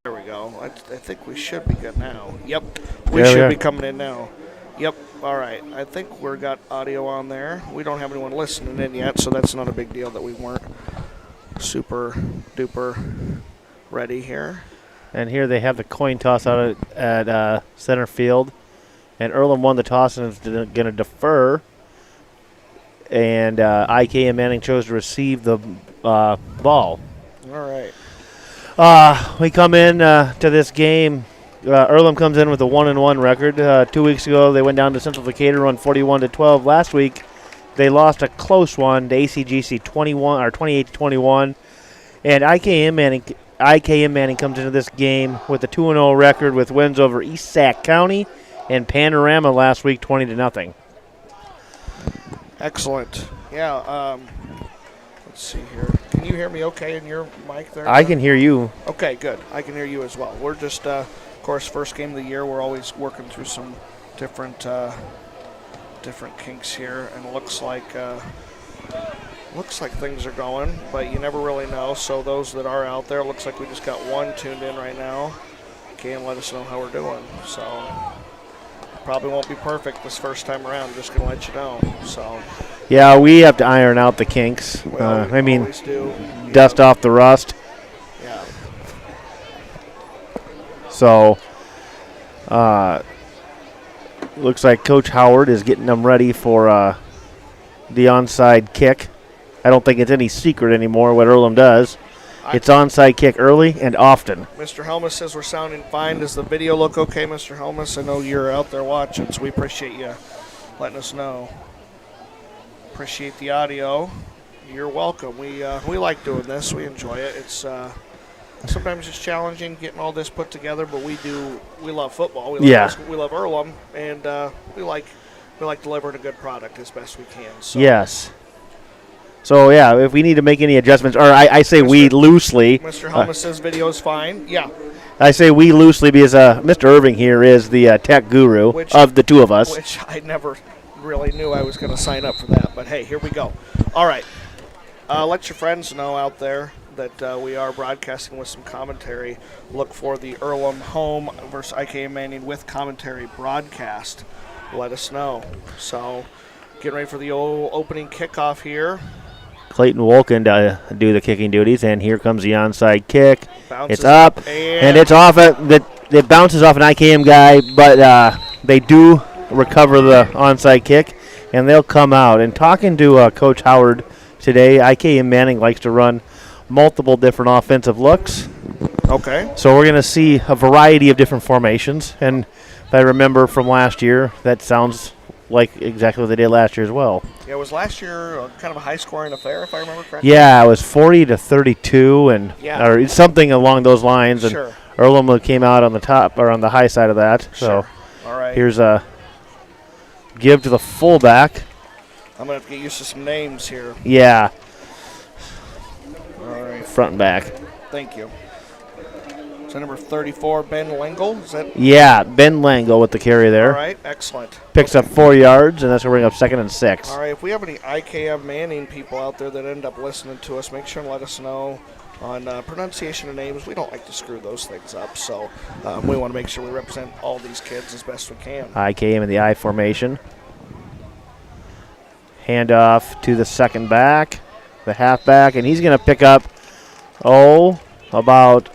There we go. I think we should be good now. Yep, we should be coming in now. Yep, all right. I think we've got audio on there. We don't have anyone listening in yet, so that's not a big deal that we weren't super duper ready here. And here they have the coin toss out at center field. And Earlham won the toss and is going to defer. And IKM Manning chose to receive the ball. All right. We come in to this game. Earlham comes in with a 1-1 record. 2 weeks ago, they went down to Central Decatur, won 41-12. Last week, they lost a close one to ACGC 28-21. And IKM Manning comes into this game with a 2-0 record with wins over East Sac County and Panorama last week, 20-0. Excellent. Yeah. Let's see here. Can you hear me okay in your mic there? I can hear you. Okay, good. I can hear you as well. We're just, of course, first game of the year. We're always working through some different kinks here, and it looks like things are going, but you never really know. So those that are out there, it looks like we just got one tuned in right now. Can let us know how we're doing. So probably won't be perfect this first time around. Just gonna let you know. So. Yeah, we have to iron out the kinks. Well, dust off the rust. Yeah. So, looks like Coach Howard is getting them ready for the onside kick. I don't think it's any secret anymore what Earlham does. It's onside kick early and often. Mr. Helmus says we're sounding fine. Does the video look okay, Mr. Helmus? I know you're out there watching, so we appreciate you letting us know. Appreciate the audio. You're welcome. We like doing this. We enjoy it. It's sometimes it's challenging getting all this put together, but we love football. We love Earlham, and we like delivering a good product as best we can. So. Yes. So, yeah, if we need to make any adjustments, or I say we loosely. Mr. Helmus says video is fine. Yeah. I say we loosely because Mr. Irving here is the tech guru of the two of us. Which I never really knew I was going to sign up for that, but hey, here we go. All right. Let your friends know out there that we are broadcasting with some commentary. Look for the Earlham home versus IKM Manning with commentary broadcast. Let us know. So, getting ready for the opening kickoff here. Clayton Wolkin to do the kicking duties, and here comes the onside kick. Bounces it's up, and it's off. It bounces off an IKM guy, but they do recover the onside kick, and they'll come out. And talking to Coach Howard today, IKM Manning likes to run multiple different offensive looks. Okay. So we're going to see a variety of different formations, and if I remember from last year, that sounds like exactly what they did last year as well. Yeah, it was last year kind of a high-scoring affair, if I remember correctly. Yeah, it was 40-32, or something along those lines. And sure. Earlham came out on the top or on the high side of that. Sure. So all right. Here's a give to the fullback. I'm gonna have to get used to some names here. Yeah. All right. Front and back. Thank you. So number 34, Ben Lingle, is that? Yeah, Ben Langle with the carry there. All right, excellent. Picks up 4 yards, and that's going to bring up 2nd and 6. All right, if we have any IKM Manning people out there that end up listening to us, make sure and let us know on pronunciation of names. We don't like to screw those things up, so we want to make sure we represent all these kids as best we can. IKM in the I formation. Handoff to the second back, the halfback, and he's going to pick up, about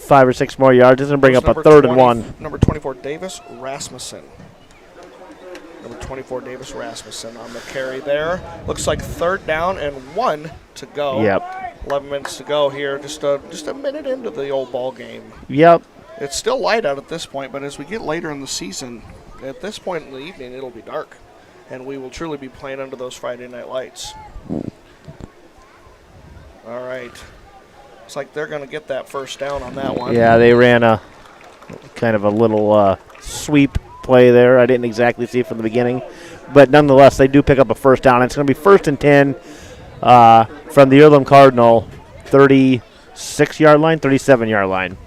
5 or 6 more yards. This is going to bring up a 3rd and 1. Number 24, Davis Rasmussen. Number 24, Davis Rasmussen on the carry there. Looks like 3rd down and 1 to go. Yep. 11 minutes to go here. Just a minute into the old ball game. Yep. It's still light out at this point, but as we get later in the season, at this point in the evening, it'll be dark. And we will truly be playing under those Friday night lights. All right. Looks like they're going to get that first down on that one. Yeah, they ran a kind of a little sweep play there. I didn't exactly see it from the beginning. But nonetheless, they do pick up a first down. It's going to be 1st and 10 from the Earlham Cardinal 36-yard line, 37-yard line.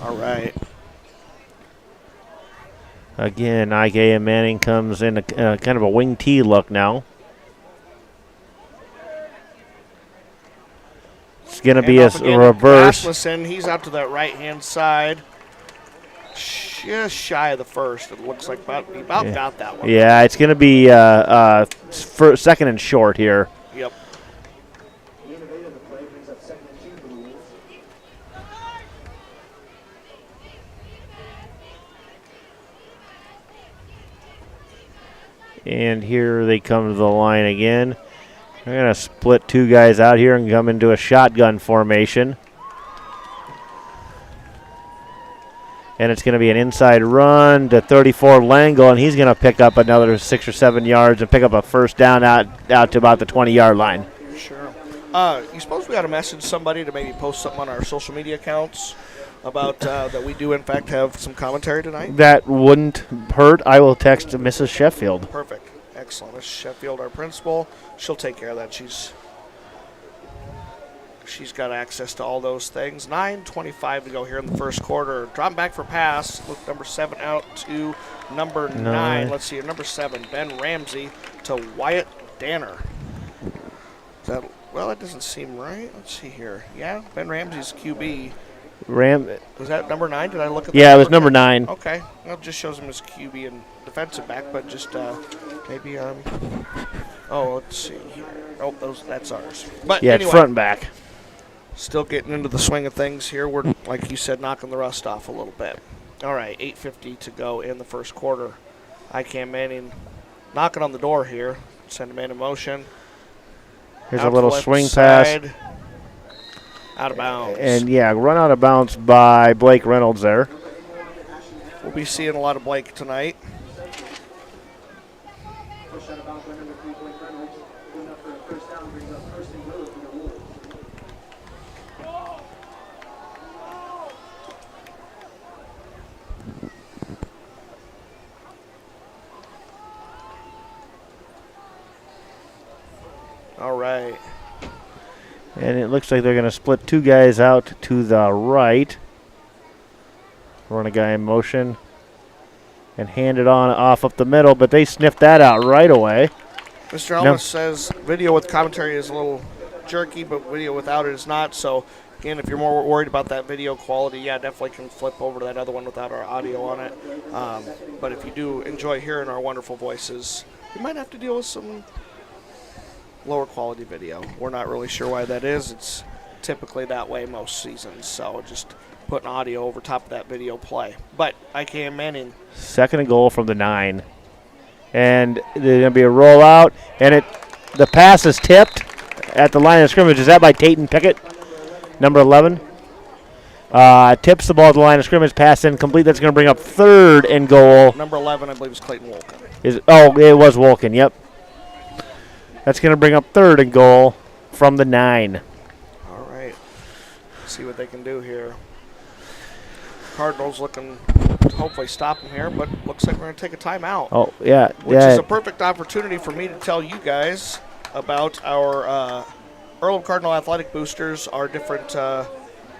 All right. Again, IKM Manning comes in a kind of a wing T look now. going to be a reverse. Rasmussen, he's out to that right-hand side. Just shy of the first. It looks like he about got that one. Yeah, it's going to be second and short here. Yep. And here they come to the line again. They're going to split two guys out here and come into a shotgun formation. And it's going to be an inside run to 34 Langle, and he's going to pick up another 6 or 7 yards and pick up a first down out to about the 20-yard line. Sure. You suppose we got to message somebody to maybe post something on our social media accounts about that we do, in fact, have some commentary tonight? That wouldn't hurt. I will text Mrs. Sheffield. Perfect. Excellent. Mrs. Sheffield, our principal, she'll take care of that. She's got access to all those things. 9:25 to go here in the first quarter. Dropping back for pass. Look, number 7 out to number 9. Let's see here. Number 7, Ben Ramsey to Wyatt Danner. Well, that doesn't seem right. Let's see here. Yeah, Ben Ramsey's QB. Was that number 9? Did I look at that? Yeah, it was number 9. Okay. Well, it just shows him as QB and defensive back, but just maybe let's see here. Oh, that's ours. But yeah, anyway, it's front and back. Still getting into the swing of things here. We're, like you said, knocking the rust off a little bit. All right, 8:50 to go in the first quarter. IKM Manning knocking on the door here. Send a man in motion. Here's a little swing pass. Out of bounds. And, yeah, run out of bounds by Blake Reynolds there. We'll be seeing a lot of Blake tonight. All right. And it looks like they're going to split two guys out to the right. Run a guy in motion and hand it on off up the middle, but they sniffed that out right away. Mr. Elmas says video with commentary is a little jerky, but video without it is not. So, again, if you're more worried about that video quality, yeah, definitely can flip over to that other one without our audio on it. But if you do enjoy hearing our wonderful voices, you might have to deal with some lower quality video. We're not really sure why that is. It's typically that way most seasons, so just putting audio over top of that video play. But IKM Manning. Second and goal from the 9. And there's going to be a rollout, and the pass is tipped at the line of scrimmage. Is that by Tayton Pickett, number 11? Tips the ball at the line of scrimmage, pass incomplete. That's going to bring up third and goal. Number 11, I believe, is Clayton Wolken. It was Wolken, yep. That's going to bring up third and goal from the 9. All right. See what they can do here. Cardinals looking to hopefully stop them here, but looks like we're going to take a timeout. Oh, yeah. Which is a perfect opportunity for me to tell you guys about our Earlham Cardinal Athletic Boosters, our different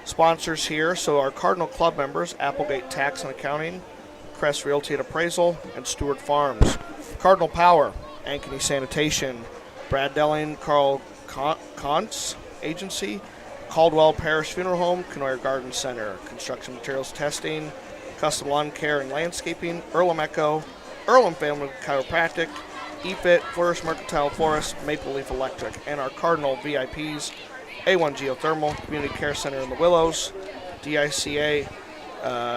sponsors here. So our Cardinal Club members, Applegate Tax and Accounting, Crest Realty and Appraisal, and Stewart Farms. Cardinal Power, Ankeny Sanitation, Brad Delling, Carl Kontz Agency, Caldwell Parish Funeral Home, Canoyer Garden Center, Construction Materials Testing, Custom Lawn Care and Landscaping, Earlham Echo, Earlham Family Chiropractic, EFIT, Flourish Mercantile Forest, Maple Leaf Electric, and our Cardinal VIPs, A1 Geothermal, Community Care Center in the Willows, DICA,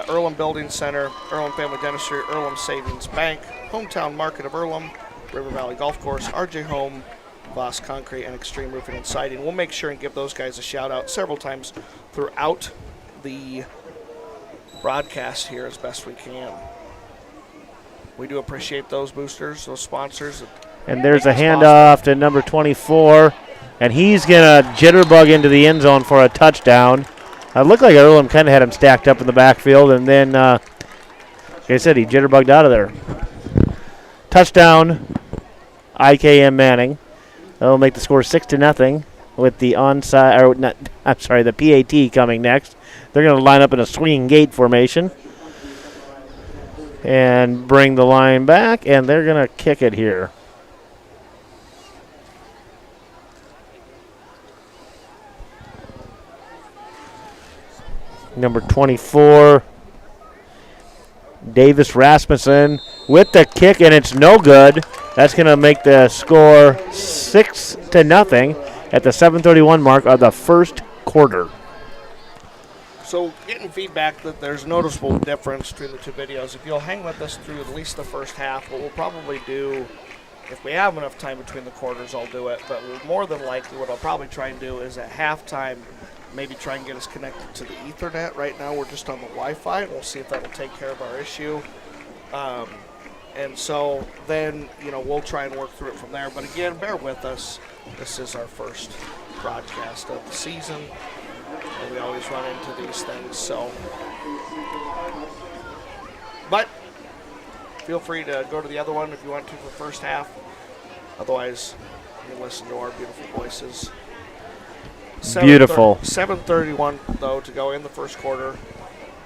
Earlham Building Center, Earlham Family Dentistry, Earlham Savings Bank, Hometown Market of Earlham, River Valley Golf Course, RJ Home, Voss Concrete, and Extreme Roofing and Siding. We'll make sure and give those guys a shout out several times throughout the broadcast here as best we can. We do appreciate those boosters, those sponsors. And there's a handoff to number 24, and he's going to jitterbug into the end zone for a touchdown. It looked like Earlham kind of had him stacked up in the backfield, and then, like I said, he jitterbugged out of there. Touchdown, IKM Manning. That'll make the score 6-0 with the the PAT coming next. They're going to line up in a swinging gate formation and bring the line back, and they're going to kick it here. Number 24, Davis Rasmussen with the kick, and it's no good. That's going to make the score 6-0 at the 7:31 mark of the first quarter. So getting feedback that there's noticeable difference between the two videos. If you'll hang with us through at least the first half, what we'll probably do, if we have enough time between the quarters, I'll do it. But more than likely what I'll probably try and do is at halftime, maybe try and get us connected to the Ethernet. Right now we're just on the Wi-Fi, and we'll see if that'll take care of our issue. And so then, we'll try and work through it from there. But again, bear with us. This is our first broadcast of the season, and we always run into these things. So, but feel free to go to the other one if you want to for the first half. Otherwise, you can listen to our beautiful voices. Beautiful. 7:31 though to go in the first quarter.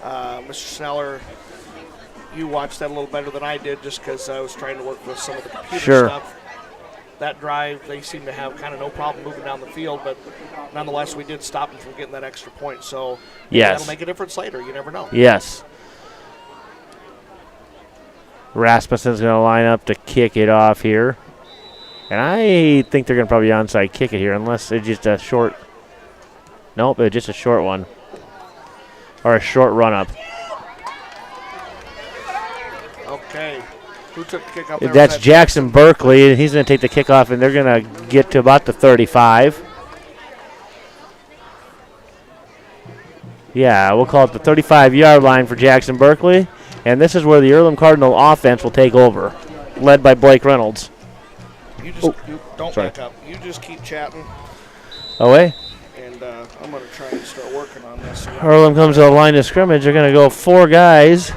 Mr. Sneller, you watched that a little better than I did just because I was trying to work with some of the computer stuff. That drive, they seem to have kind of no problem moving down the field, but nonetheless, we did stop them from getting that extra point. So that'll make a difference later. You never know. Yes. Rasmussen's going to line up to kick it off here. And I think they're going to probably onside kick it here unless it's just a short. Nope, it's just a short one. Or a short run-up. Okay. Who took the kick off there? That's Jackson Berkeley, and he's going to take the kickoff, and they're going to get to about the 35. Yeah, we'll call it the 35-yard line for Jackson Berkeley. And this is where the Earlham Cardinal offense will take over, led by Blake Reynolds. You just don't back up. You just keep chatting. Away. And I'm going to try and start working on this. Earlham comes to the line of scrimmage. They're going to go 4 guys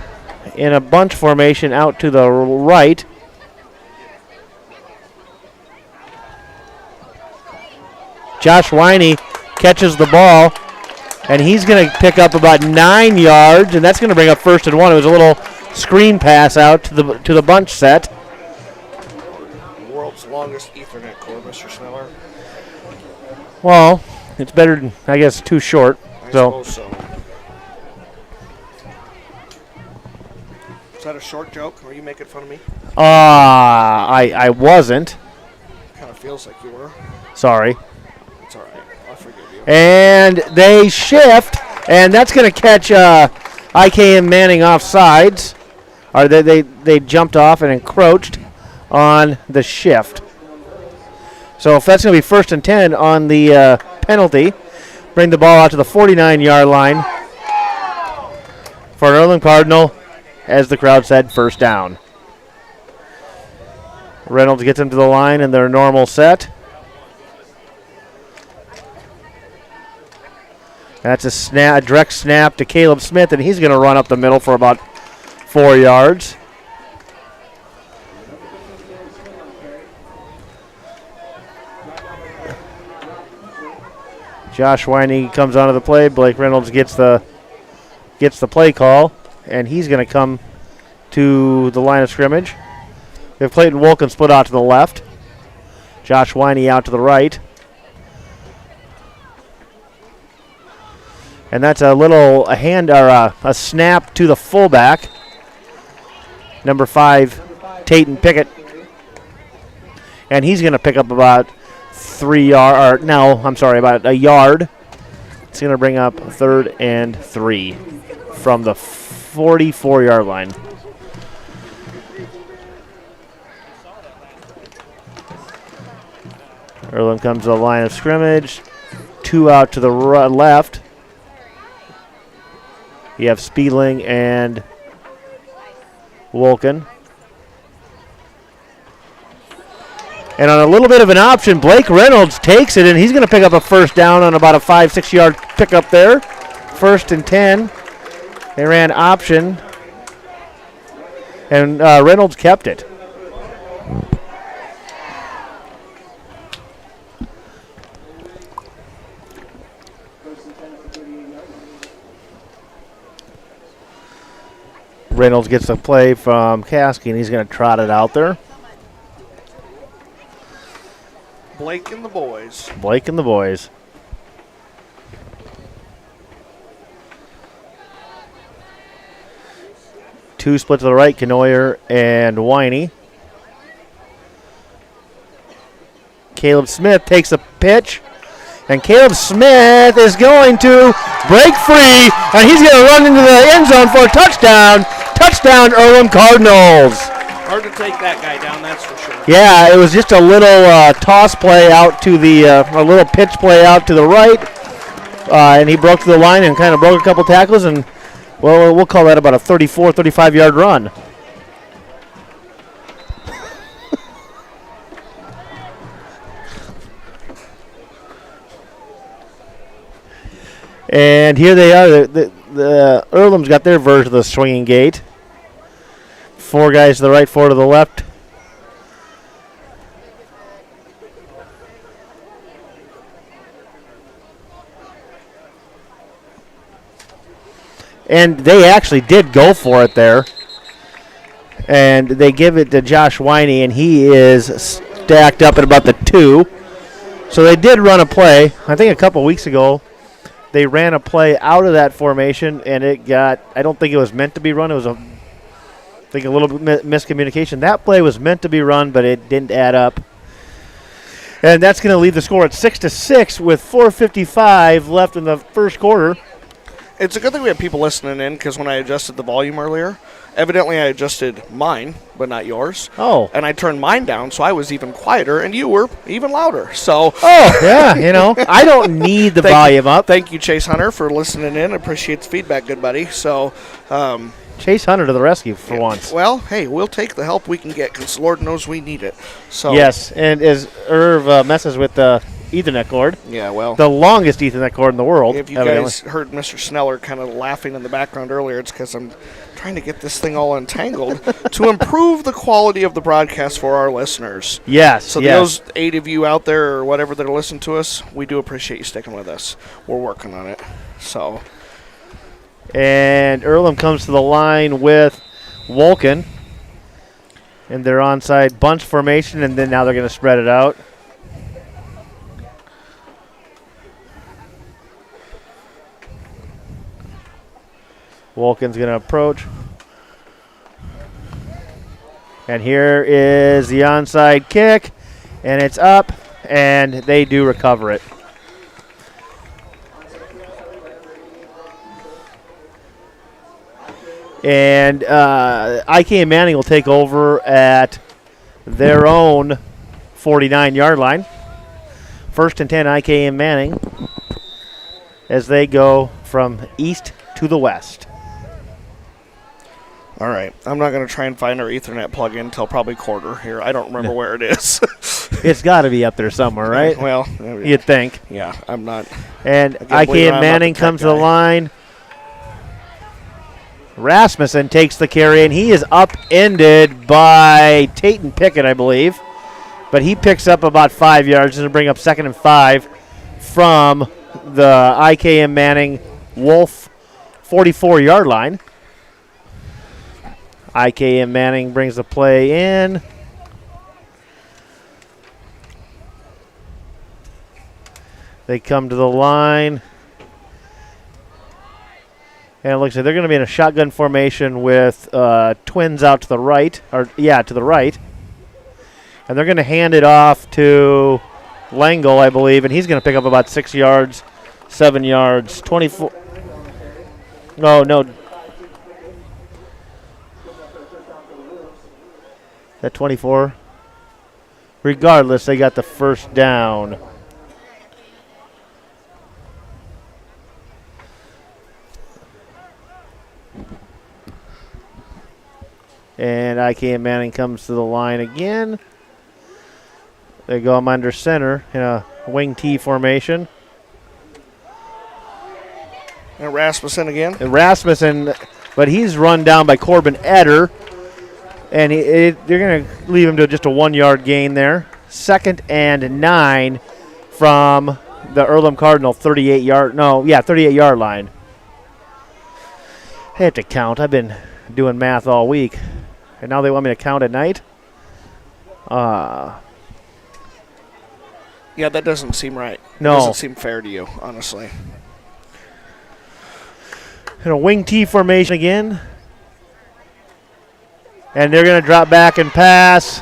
in a bunch formation out to the right. Josh Winey catches the ball, and he's going to pick up about 9 yards, and that's going to bring up 1st and 1. It was a little screen pass out to the bunch set. The world's longest Ethernet cord, Mr. Sneller. Well, it's better than, I guess, too short. I suppose so. Is that a short joke? Or are you making fun of me? I wasn't. Kind of feels like you were. Sorry. It's all right. I'll forgive you. And they shift, and that's going to catch IKM Manning off sides. Or they jumped off and encroached on the shift. So if that's going to be 1st and 10 on the penalty, bring the ball out to the 49-yard line for an Earlham Cardinal. As the crowd said, 1st down. Reynolds gets him to the line in their normal set. That's a direct snap to Caleb Smith, and he's going to run up the middle for about 4 yards. Josh Winey comes onto the play. Blake Reynolds gets the play call, and he's going to come to the line of scrimmage. We have Clayton Wolkin split out to the left. Josh Winey out to the right. And that's a snap to the fullback. Number 5, Tayton Pickett. And he's going to pick up about about a yard. It's going to bring up 3rd and 3 from the 44-yard line. Earlham comes to the line of scrimmage. 2 out to the left. You have Spiedling and Wolkin. And on a little bit of an option, Blake Reynolds takes it, and he's going to pick up a 1st down on about a 5-6 yard pickup there. 1st and 10. They ran option, and Reynolds kept it. Reynolds gets the play from Caskey, and he's going to trot it out there. Blake and the boys. Blake and the boys. Two split to the right, Kenoyer and Winey. Caleb Smith takes a pitch, and Caleb Smith is going to break free, and he's going to run into the end zone for a touchdown. Touchdown, Earlham Cardinals. Hard to take that guy down, that's for sure. Yeah, it was just a little toss play out to the, a little pitch play out to the right, and he broke to the line and kind of broke a couple tackles, and well, we'll call that about a 34, 35-yard run. And here they are. The Earlham's got their version of the swinging gate. Four guys to the right, four to the left. And they actually did go for it there. And they give it to Josh Winey, and he is stacked up at about the 2. So they did run a play. I think a couple weeks ago, they ran a play out of that formation, and it got, I don't think it was meant to be run. It was, I think, a little bit miscommunication. That play was meant to be run, but it didn't add up. And that's going to leave the score at 6-6 with 4:55 left in the first quarter. It's a good thing we have people listening in, because when I adjusted the volume earlier, evidently I adjusted mine, but not yours. Oh. And I turned mine down, so I was even quieter, and you were even louder. So. Oh, yeah, you know, I don't need the volume up. Thank you, Chase Hunter, for listening in. I appreciate the feedback, good buddy. So. Chase Hunter to the rescue for once. Well, hey, we'll take the help we can get, because Lord knows we need it. So. Yes, and as Irv messes with the Ethernet cord. Yeah, well. The longest Ethernet cord in the world. If you guys heard Mr. Sneller kind of laughing in the background earlier, it's because I'm trying to get this thing all untangled to improve the quality of the broadcast for our listeners. Yes, so those 8 of you out there or whatever that are listening to us, we do appreciate you sticking with us. We're working on it. So. And Earlham comes to the line with Wolken. And they're onside bunch formation, and then now they're going to spread it out. Wolken's going to approach. And here is the onside kick. And it's up, and they do recover it. And IKM Manning will take over at their own 49-yard line. First and 10, IKM Manning, as they go from east to the west. All right. I'm not going to try and find our Ethernet plug-in until probably quarter here. I don't remember where it is. It's got to be up there somewhere, right? Well, you'd think. Yeah, I'm not. And IKM Manning comes to the line. Rasmussen takes the carry, and he is upended by Tatum Pickett, I believe. But he picks up about 5 yards to bring up 2nd and 5 from the IKM Manning Wolf 44-yard line. IKM Manning brings the play in. They come to the line. And it looks like they're going to be in a shotgun formation with twins out to the right. To the right. And they're going to hand it off to Langle, I believe, and he's going to pick up about 6 yards, 7 yards, 24. No. That 24. Regardless, they got the first down. And IKM Manning comes to the line again. They go him under center in a wing T formation. And Rasmussen again. And Rasmussen, but he's run down by Corbin Eder. And they're going to leave him to just a 1-yard gain there. 2nd and 9 from the Earlham Cardinal 38-yard line. I have to count. I've been doing math all week. And now they want me to count at night? Yeah, that doesn't seem right. No. It doesn't seem fair to you, honestly. In a wing T formation again. And they're going to drop back and pass.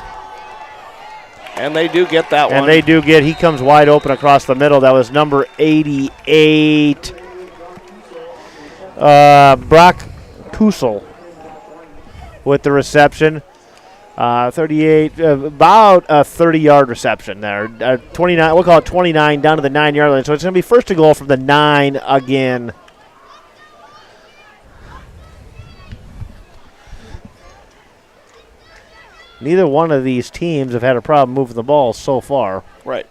And they do get that one. And they do get, he comes wide open across the middle. That was number 88, Brock Kusel with the reception. 38, about a 30-yard reception there. 29, we'll call it 29 down to the 9-yard line. So it's going to be first to goal from the 9 again. Neither one of these teams have had a problem moving the ball so far. Right.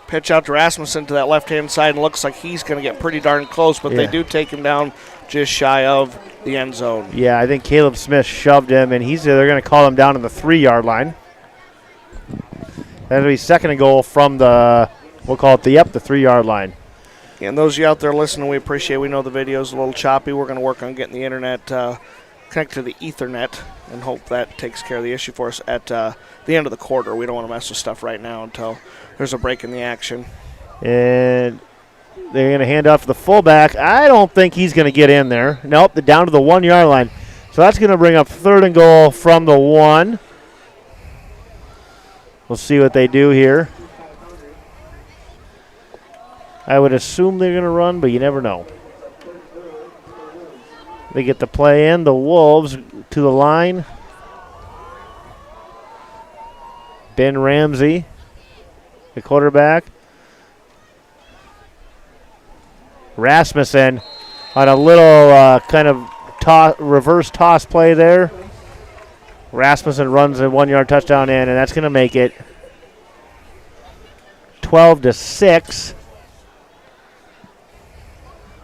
Pitch out to Rasmussen to that left-hand side, and looks like he's going to get pretty darn close, but they do take him down just shy of the end zone. Yeah, I think Caleb Smith shoved him, and they're going to call him down on the 3-yard line. That'll be second and goal from we'll call it the 3-yard line. And those of you out there listening, we appreciate. We know the video's a little choppy. We're going to work on getting the internet connected to the Ethernet and hope that takes care of the issue for us at the end of the quarter. We don't want to mess with stuff right now until there's a break in the action. And they're going to hand off to the fullback. I don't think he's going to get in there. Nope, down to the 1-yard line. So that's going to bring up third and goal from the 1. We'll see what they do here. I would assume they're going to run, but you never know. They get the play in. The Wolves to the line. Ben Ramsey, the quarterback. Rasmussen on a little kind of reverse toss play there. Rasmussen runs a 1-yard touchdown in, and that's going to make it 12-6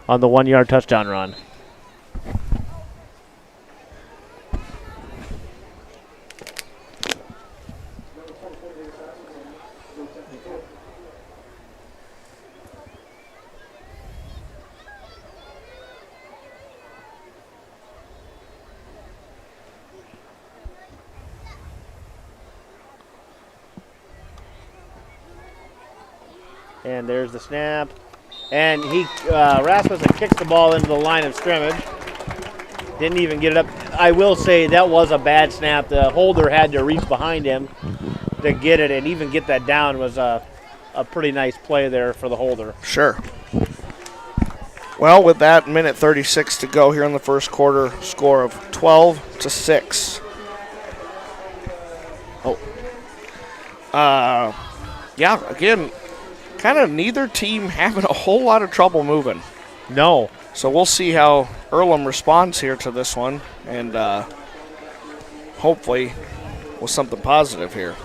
on the 1-yard touchdown run. And there's the snap. And Rasmussen kicks the ball into the line of scrimmage. Didn't even get it up. I will say that was a bad snap. The holder had to reach behind him to get it, and even get that down was a pretty nice play there for the holder. Sure. Well, with that, minute 36 to go here in the first quarter, score of 12-6. Yeah, again, kind of neither team having a whole lot of trouble moving. No. So we'll see how Earlham responds here to this one, and hopefully with something positive here.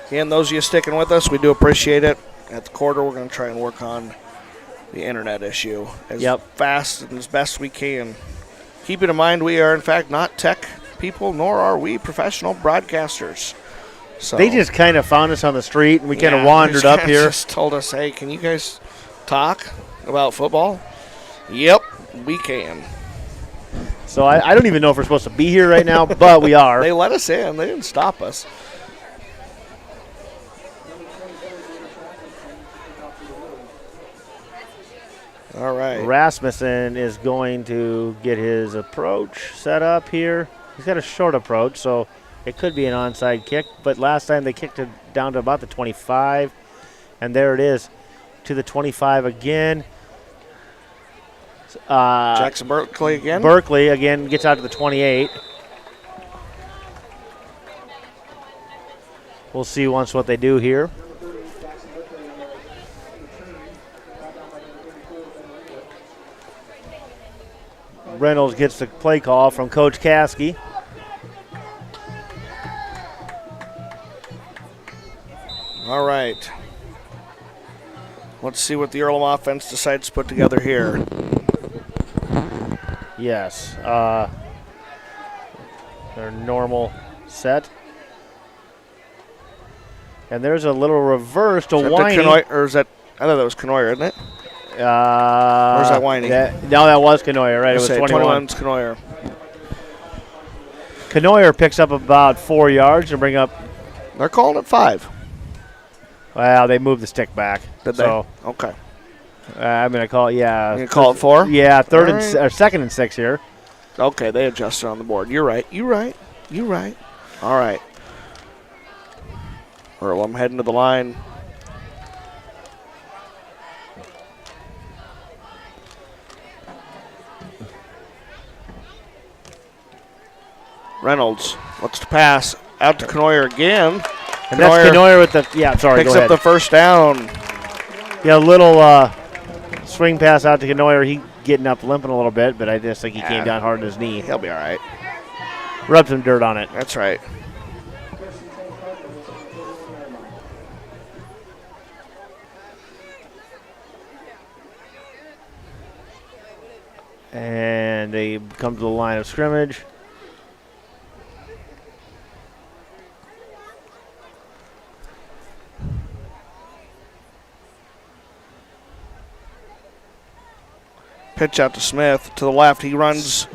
Again, those of you sticking with us, we do appreciate it. At the quarter, we're going to try and work on the internet issue as fast and as best we can. Keeping in mind, we are, in fact, not tech people, nor are we professional broadcasters. So they just kind of found us on the street, and we kind of wandered up here. Just told us, hey, can you guys talk about football? Yep, we can. So I don't even know if we're supposed to be here right now, but we are. They let us in. They didn't stop us. All right. Rasmussen is going to get his approach set up here. He's got a short approach, so it could be an onside kick. But last time they kicked it down to about the 25. And there it is to the 25 again. Jackson Berkeley again. Berkeley again gets out to the 28. We'll see once what they do here. Reynolds gets the play call from Coach Caskey. All right. Let's see what the Earlham offense decides to put together here. Yes. Their normal set. And there's a little reverse to Winey. Or is that, I thought that was Canoyer, isn't it? Or is that Winey? No, that was Canoyer, right? It was 21. 21's Canoyer. Canoyer picks up about 4 yards and bring up. They're calling it 5. Well, they moved the stick back. Did so, they? Okay. I'm going to call it, yeah. You going to call it 4? Yeah, second and 6 here. Okay, they adjusted on the board. You're right. All right. Earlham heading to the line. Reynolds wants to pass out to Canoyer again. And that's Canoyer with the, picks up the first down. Yeah, a little swing pass out to Canoyer. He getting up limping a little bit, but I just think he came down hard on his knee. He'll be all right. Rubbed some dirt on it. That's right. And they come to the line of scrimmage. Pitch out to Smith to the left. He runs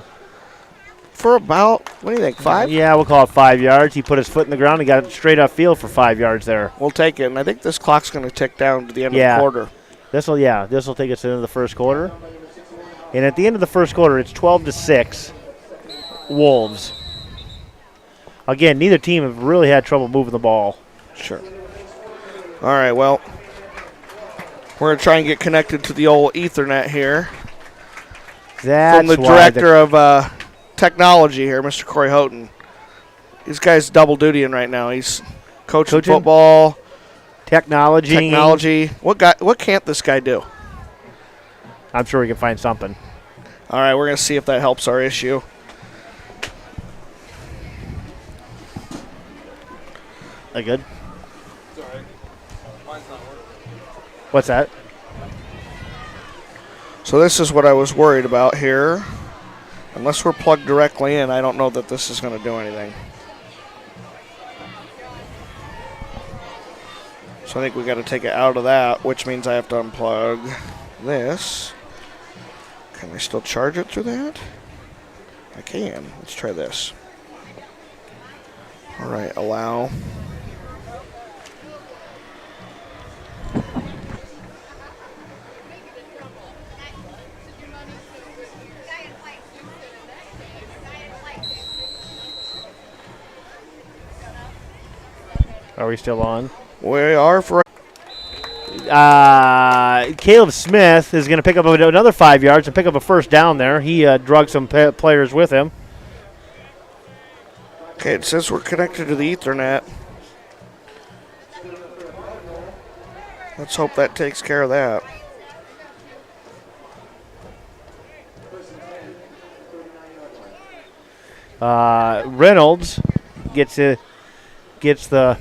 for about, what do you think, 5? Yeah, we'll call it 5 yards. He put his foot in the ground and got it straight off field for 5 yards there. We'll take it, and I think this clock's going to tick down to the end of the quarter. This will take us into the first quarter. And at the end of the first quarter, it's 12-6, Wolves. Again, neither team have really had trouble moving the ball. Sure. All right, well, we're going to try and get connected to the old Ethernet here. From the director of technology here, Mr. Corey Houghton. This guy's double dutying right now. He's coaching football, technology. What can't this guy do? I'm sure we can find something. All right, we're going to see if that helps our issue. That good? It's all right. Mine's not working. What's that? So this is what I was worried about here. Unless we're plugged directly in, I don't know that this is going to do anything. So I think we got to take it out of that, which means I have to unplug this. Can I still charge it through that? I can. Let's try this. All right, allow. Are we still on? We are for. Caleb Smith is going to pick up another 5 yards and pick up a first down there. He drugged some players with him. Okay, it says we're connected to the Ethernet. Let's hope that takes care of that. Reynolds gets the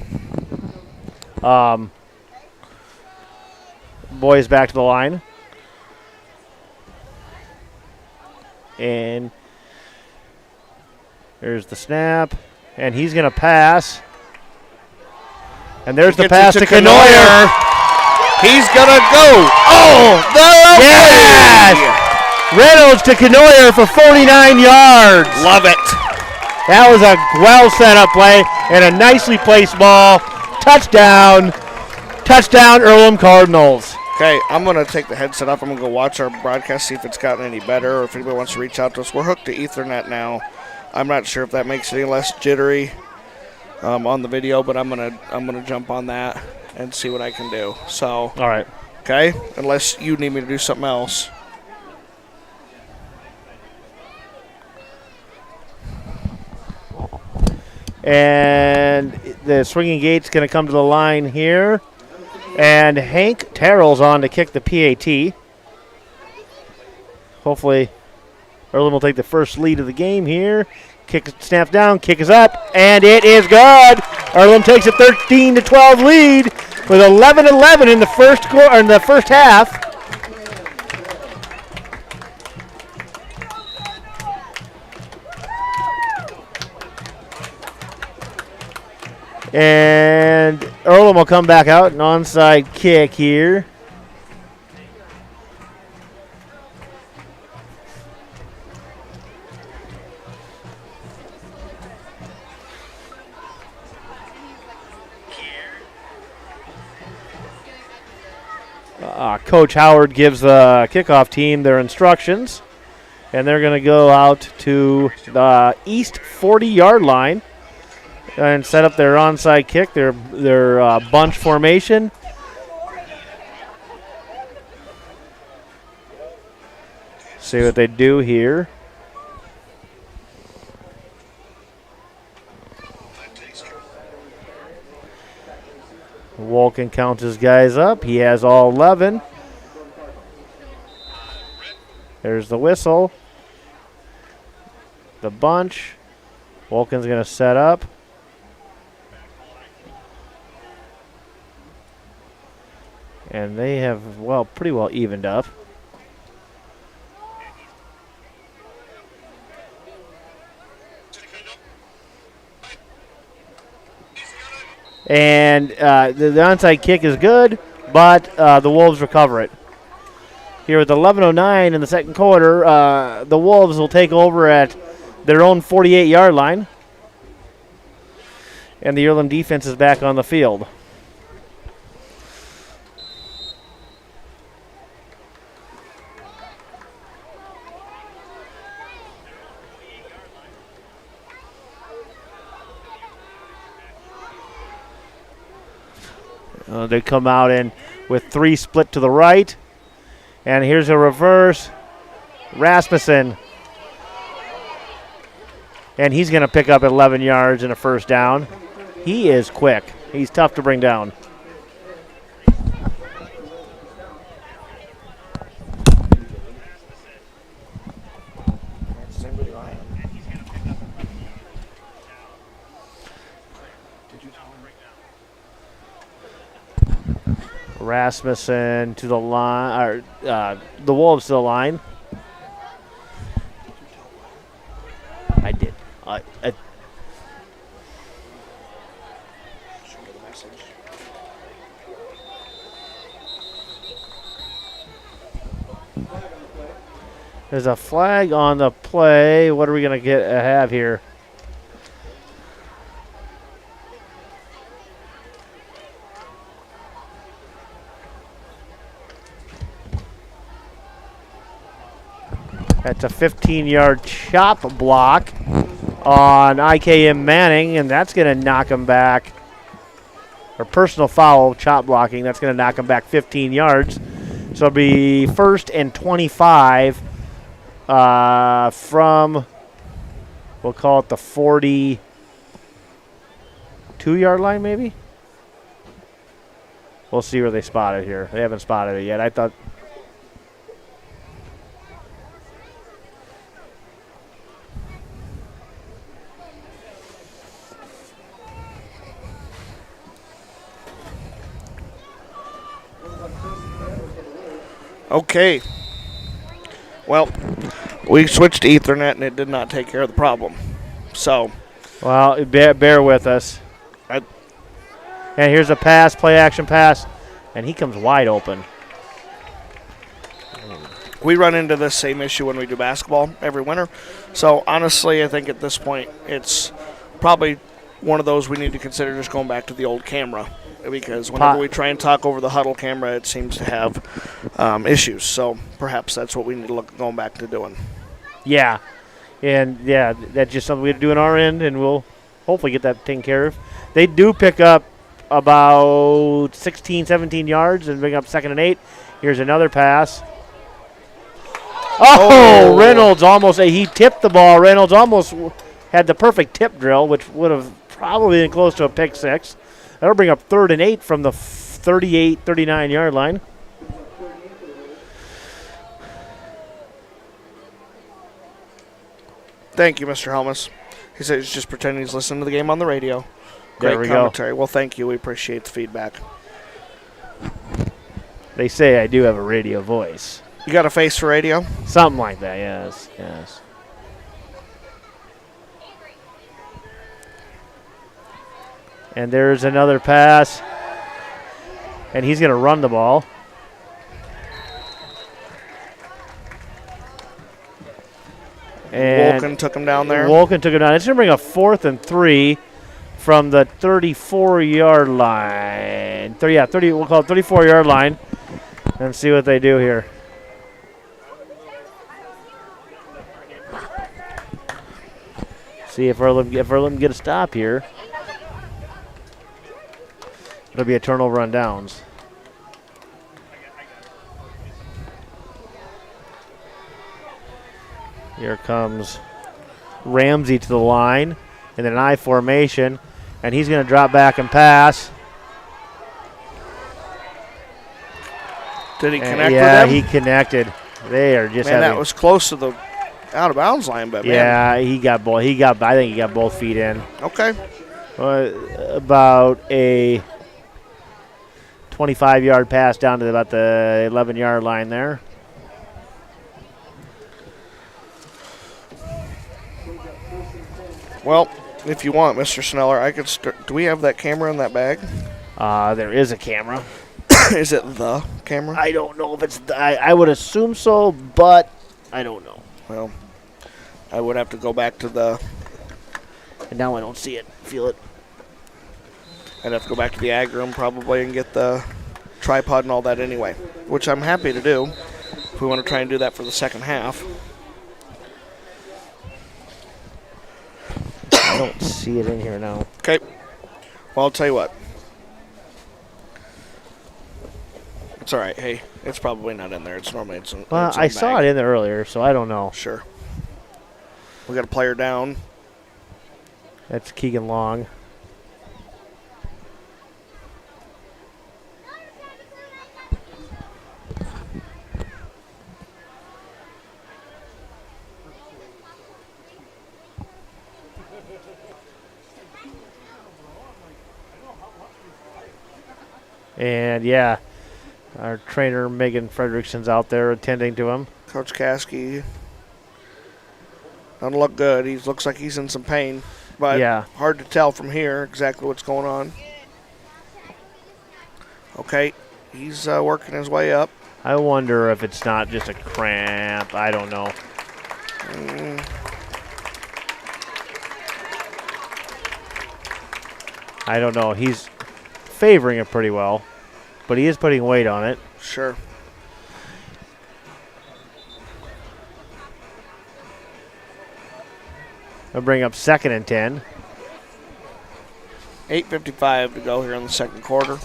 boys back to the line. And there's the snap. And he's going to pass. And there's the pass to Canoyer. He's going to go. Oh, yes! Reynolds to Canoyer for 49 yards. Love it. That was a well set up play and a nicely placed ball. Touchdown. Touchdown, Earlham Cardinals. Okay, I'm going to take the headset off. I'm going to go watch our broadcast, see if it's gotten any better or if anybody wants to reach out to us. We're hooked to Ethernet now. I'm not sure if that makes it any less jittery on the video, but I'm gonna jump on that and see what I can do. So, all right. Okay, unless you need me to do something else. And the swinging gate's going to come to the line here. And Hank Terrell's on to kick the PAT. Hopefully, Earlham will take the first lead of the game here. Kick snaps down, kick is up, and it is good. Earlham takes a 13-12 lead with 11-11 in the first half. And Earlham will come back out, an onside kick here. Coach Howard gives the kickoff team their instructions, and they're going to go out to the east 40-yard line and set up their onside kick, their bunch formation. See what they do here. Wolken counts his guys up. He has all 11. There's the whistle. The bunch. Wolken's going to set up. And they have, pretty well evened up. And the onside kick is good, but the Wolves recover it. Here with 11:09 in the second quarter, the Wolves will take over at their own 48-yard line. And the Earlham defense is back on the field. They come out in with 3 split to the right. And here's a reverse. Rasmussen. And he's going to pick up 11 yards and a first down. He is quick. He's tough to bring down. Rasmussen to the line, or the Wolves to the line. I did. There's a flag on the play. What are we going to have here? That's a 15-yard chop block on IKM Manning, and that's going to knock him back. Or personal foul, chop blocking, that's going to knock him back 15 yards. So it'll be 1st and 25 from, we'll call it the 42-yard line maybe? We'll see where they spot it here. They haven't spotted it yet. I thought... Okay. Well, we switched to Ethernet, and it did not take care of the problem. So. Well, bear with us. And here's a pass, play-action pass, and he comes wide open. We run into this same issue when we do basketball every winter. So, honestly, I think at this point it's probably one of those we need to consider just going back to the old camera. Because whenever we try and talk over the huddle camera, it seems to have issues. So perhaps that's what we need to look going back to doing. Yeah. And, yeah, that's just something we have to do on our end, and we'll hopefully get that taken care of. They do pick up about 16, 17 yards and bring up 2nd and 8. Here's another pass. Oh, Reynolds almost – he tipped the ball. Reynolds almost had the perfect tip drill, which would have probably been close to a pick 6. That'll bring up 3rd and 8 from the 38, 39-yard line. Thank you, Mr. Helmus. He said he's just pretending he's listening to the game on the radio. There Great commentary. Well, thank you. We appreciate the feedback. They say I do have a radio voice. You got a face for radio? Something like that, yes, yes. And there's another pass. And he's going to run the ball. And Wolken took him down there. Wolken took him down. It's going to bring a 4th and 3 from the 34-yard line. We'll call it 34-yard line. and see what they do here. See if Earlham get a stop here. It'll be a turnover on downs. Here comes Ramsey to the line in an I formation, and he's going to drop back and pass. Did he connect with yeah, him? he connected. They are just Man, that was close to the out of bounds line, but man. Yeah, he got both. I think he got both feet in. Okay. About a 25-yard pass down to about the 11-yard line there. Well, if you want, Mr. Sneller, I could start. Do we have that camera in that bag? There is a camera. Is it the camera? I don't know if it's. I would assume so, but I don't know. Well, I would have to go back to the. And now I don't see it, feel it. I'd have to go back to the ag room probably and get the tripod and all that anyway, which I'm happy to do if we want to try and do that for the second half. I don't see it in here now. Okay. Well, I'll tell you what. It's all right. Hey, it's probably not in there. It's normally it's in, Well, it's in I the saw bag. it in there earlier, so I don't know. Sure. We got a player down. That's Keegan Long. And, yeah, our trainer, Megan Fredrickson's out there attending to him. Coach Caskey doesn't look good. He looks like he's in some pain, but Yeah. hard to tell from here exactly what's going on. Okay, he's working his way up. I wonder if it's not just a cramp. I don't know. I don't know. He's favoring it pretty well, but he is putting weight on it. Sure. I'll bring up 2nd and 10. 8:55 to go here in the second quarter.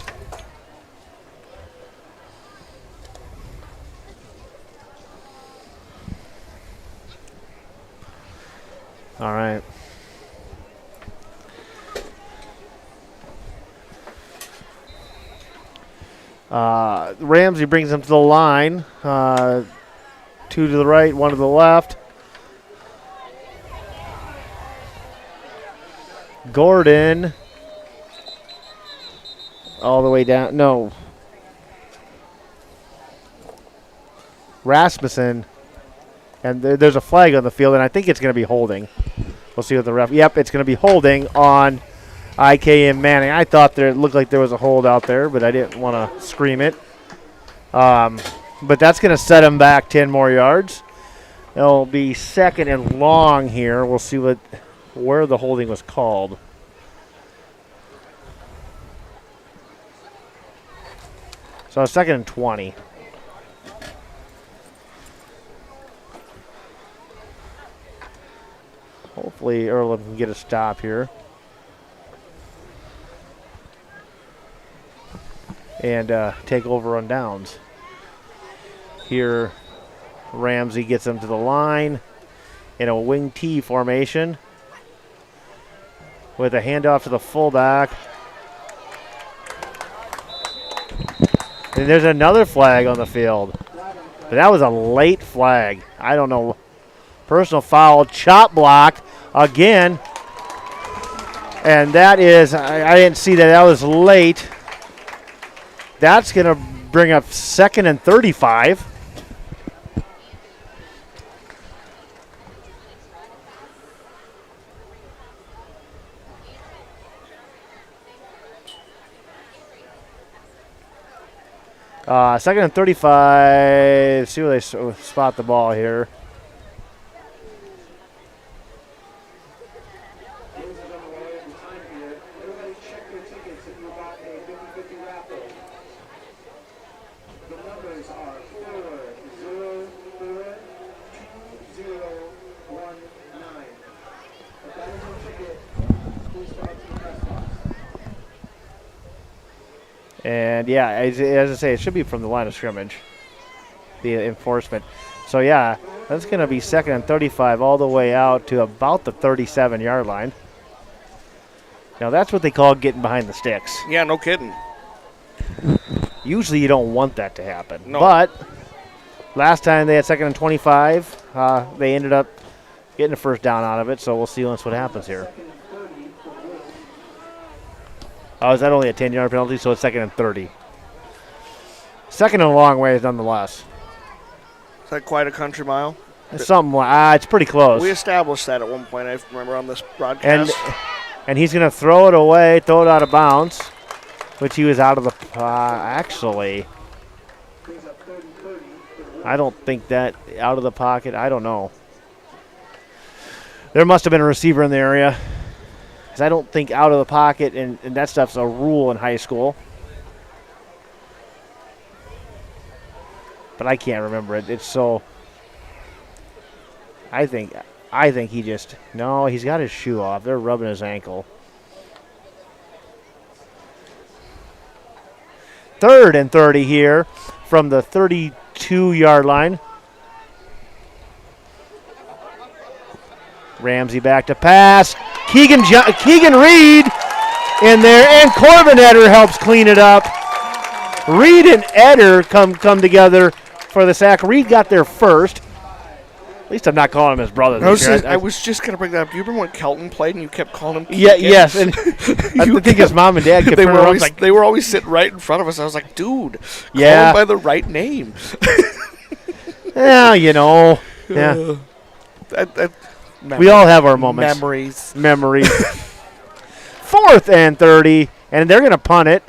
All right. Ramsey brings him to the line. 2 to the right, 1 to the left. Gordon. All the way down. No. Rasmussen. And there's a flag on the field, and I think it's going to be holding. We'll see what the ref. Yep, it's going to be holding on IKM Manning. I thought it looked like there was a hold out there, but I didn't want to scream it. But that's going to set him back 10 more yards. It'll be 2nd and long here. We'll see where the holding was called. So 2nd and 20. Hopefully Earlham can get a stop here. And take over on downs. Here, Ramsey gets him to the line in a wing T formation with a handoff to the fullback. And there's another flag on the field. But that was a late flag. I don't know. Personal foul, chop block again. And that is, I didn't see that. That was late. That's going to bring up 2nd and 35. Second and 35. See where they spot the ball here. And, yeah, as I say, it should be from the line of scrimmage, the enforcement. So, yeah, that's going to be 2nd and 35 all the way out to about the 37-yard line. Now, that's what they call getting behind the sticks. Yeah, no kidding. Usually you don't want that to happen. No. But last time they had 2nd and 25, they ended up getting a first down out of it, so we'll see what happens here. Oh, is that only a 10-yard penalty? So it's 2nd and 30. 2nd and a long ways nonetheless. Is that quite a country mile? It's something it's pretty close. We established that at one point, I remember, on this broadcast. And he's going to throw it away, throw it out of bounds, which he was out of the actually. I don't think that out of the pocket. I don't know. There must have been a receiver in the area, because I don't think out of the pocket and that stuff's a rule in high school. But I can't remember it. It's so. I think he just he's got his shoe off. They're rubbing his ankle. 3rd and 30 here from the 32-yard line. Ramsey back to pass. Keegan Reed in there, and Corbin Eder helps clean it up. Reed and Eder come together for the sack. Reed got there first. At least I'm not calling him his brother. I was just going to bring that up. Do you remember when Kelton played and you kept calling him Keegan? Yes. And I think his mom and dad kept they were always sitting right in front of us. I was like, dude, call him by the right name. Yeah, Yeah. We all have our moments. Memories. 4th and 30, and they're going to punt it.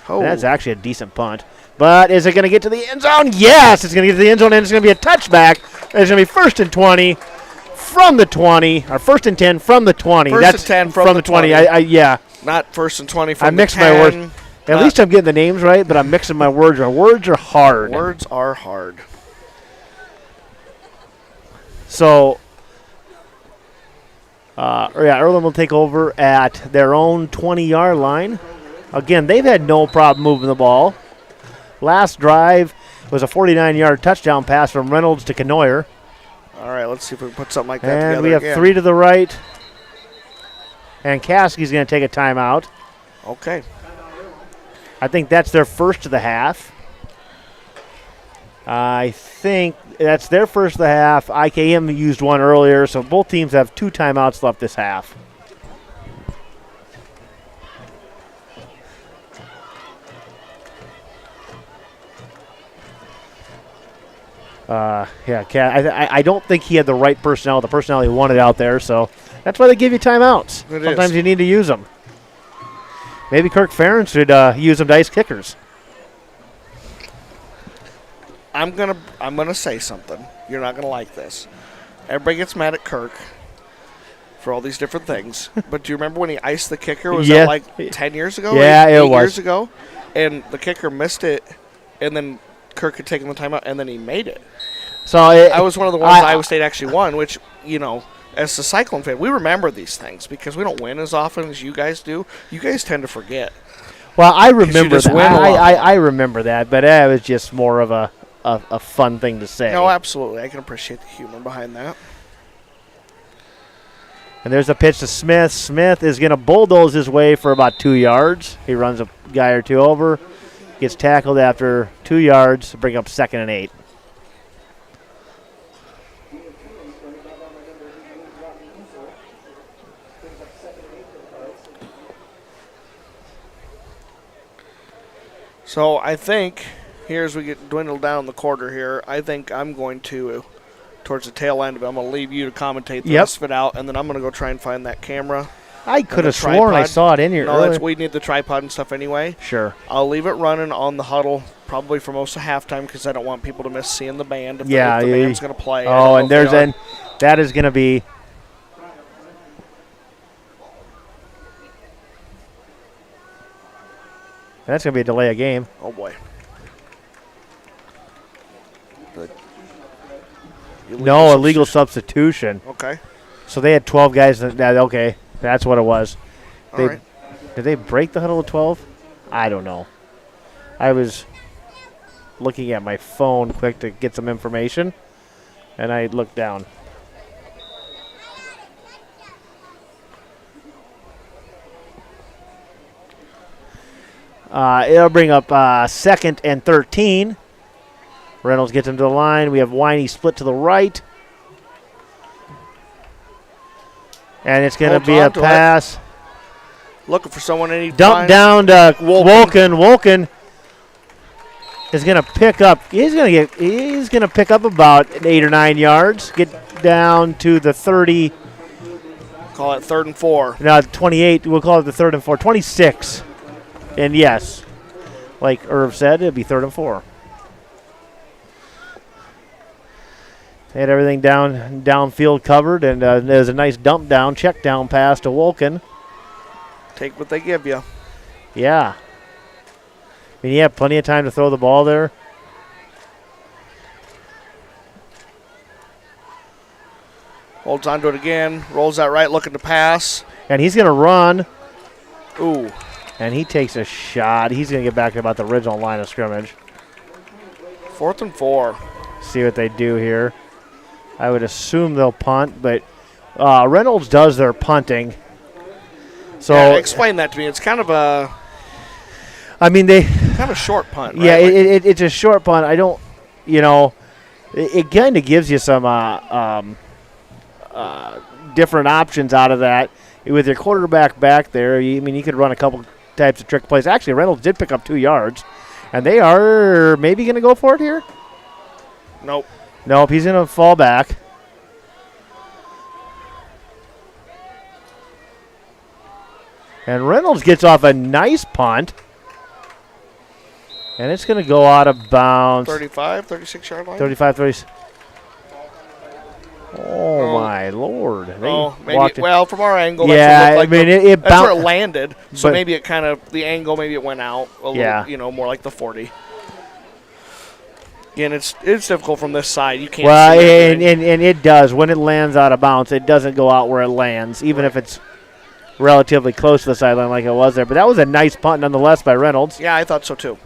Oh. That's actually a decent punt. But is it going to get to the end zone? Yes, it's going to get to the end zone, and it's going to be a touchback. It's going to be 1st and 20 from the 20, or 1st and 10 from the 20. That's 10 from the 20. Yeah. Not 1st and 20 from the 10. I mixed my words. At least I'm getting the names right, but I'm mixing my words. My words are hard. Words are hard. So, Earlham will take over at their own 20-yard line. Again, they've had no problem moving the ball. Last drive was a 49-yard touchdown pass from Reynolds to Canoyer. All right, let's see if we can put something like that together. And we have 3 to the right. And Caskey's going to take a timeout. Okay. I think that's their first of the half. I think that's their first of the half. IKM used one earlier, so both teams have 2 timeouts left this half. I don't think he had the right personnel, the personnel he wanted out there, so that's why they give you timeouts. Sometimes you need to use them. Maybe Kirk Ferentz should use them to ice kickers. I'm gonna say something. You're not gonna like this. Everybody gets mad at Kirk for all these different things, but do you remember when he iced the kicker? Was that like 10 years ago? Yeah, it was. 8 years ago, and the kicker missed it, and then Kirk had taken the timeout, and then he made it. So I was one of the ones Iowa State actually won, which, as a Cyclone fan, we remember these things because we don't win as often as you guys do. You guys tend to forget. Well, I remember that. I remember that, but it was just more of a fun thing to say. No, absolutely. I can appreciate the humor behind that. And there's a pitch to Smith. Smith is going to bulldoze his way for about 2 yards. He runs a guy or two over, gets tackled after 2 yards to bring up 2nd and 8. So I think, here as we get dwindled down the quarter here, I think I'm going to, towards the tail end of it, I'm going to leave you to commentate the rest of it out, and then I'm going to go try and find that camera. I could have sworn I saw it in here earlier. We need the tripod and stuff anyway. Sure. I'll leave it running on the huddle probably for most of halftime because I don't want people to miss seeing the band if the band's going to play. Oh, and that is going to be... That's going to be a delay of game. Oh, boy. Illegal substitution. Okay. So they had 12 guys. Okay, that's what it was. All right. Did they break the huddle of 12? I don't know. I was looking at my phone quick to get some information, and I looked down. It'll bring up 2nd and 13. Reynolds gets into the line. We have Winey split to the right. And it's going to be a pass. Looking for someone in. Dump down to Wolken. Wolken is going to pick up. He's going to pick up about 8 or 9 yards. Get down to the 30. Call it 3rd and 4. No, 28. We'll call it the 3rd and 4. 26. And yes, like Irv said, it'd be 3rd and 4. They had everything downfield covered, and there's a nice dump down, check down pass to Wolken. Take what they give you. Yeah. I mean, you have plenty of time to throw the ball there. Holds on to it again. Rolls out right, looking to pass. And he's going to run. Ooh. And he takes a shot. He's going to get back to about the original line of scrimmage. 4th and 4. See what they do here. I would assume they'll punt, but Reynolds does their punting. So yeah, explain that to me. It's kind of a. I mean, kind of a short punt. Right? Yeah, it's a short punt. I don't, it kind of gives you some different options out of that. With your quarterback back there, you could run a couple types of trick plays. Actually, Reynolds did pick up 2 yards, and they are maybe going to go for it here. Nope. Nope, he's going to fall back. And Reynolds gets off a nice punt. And it's going to go out of bounds. 35, 36-yard line? 35, 36. Oh, my Lord. Maybe. Well, from our angle, yeah, that's what it looked like. That's where it landed. So maybe it kind of, the angle, maybe it went out a little, more like the 40. Again, it's difficult from this side. You can't see it. And it does. When it lands out of bounds, it doesn't go out where it lands, even if it's relatively close to the sideline like it was there. But that was a nice punt nonetheless by Reynolds. Yeah, I thought so too.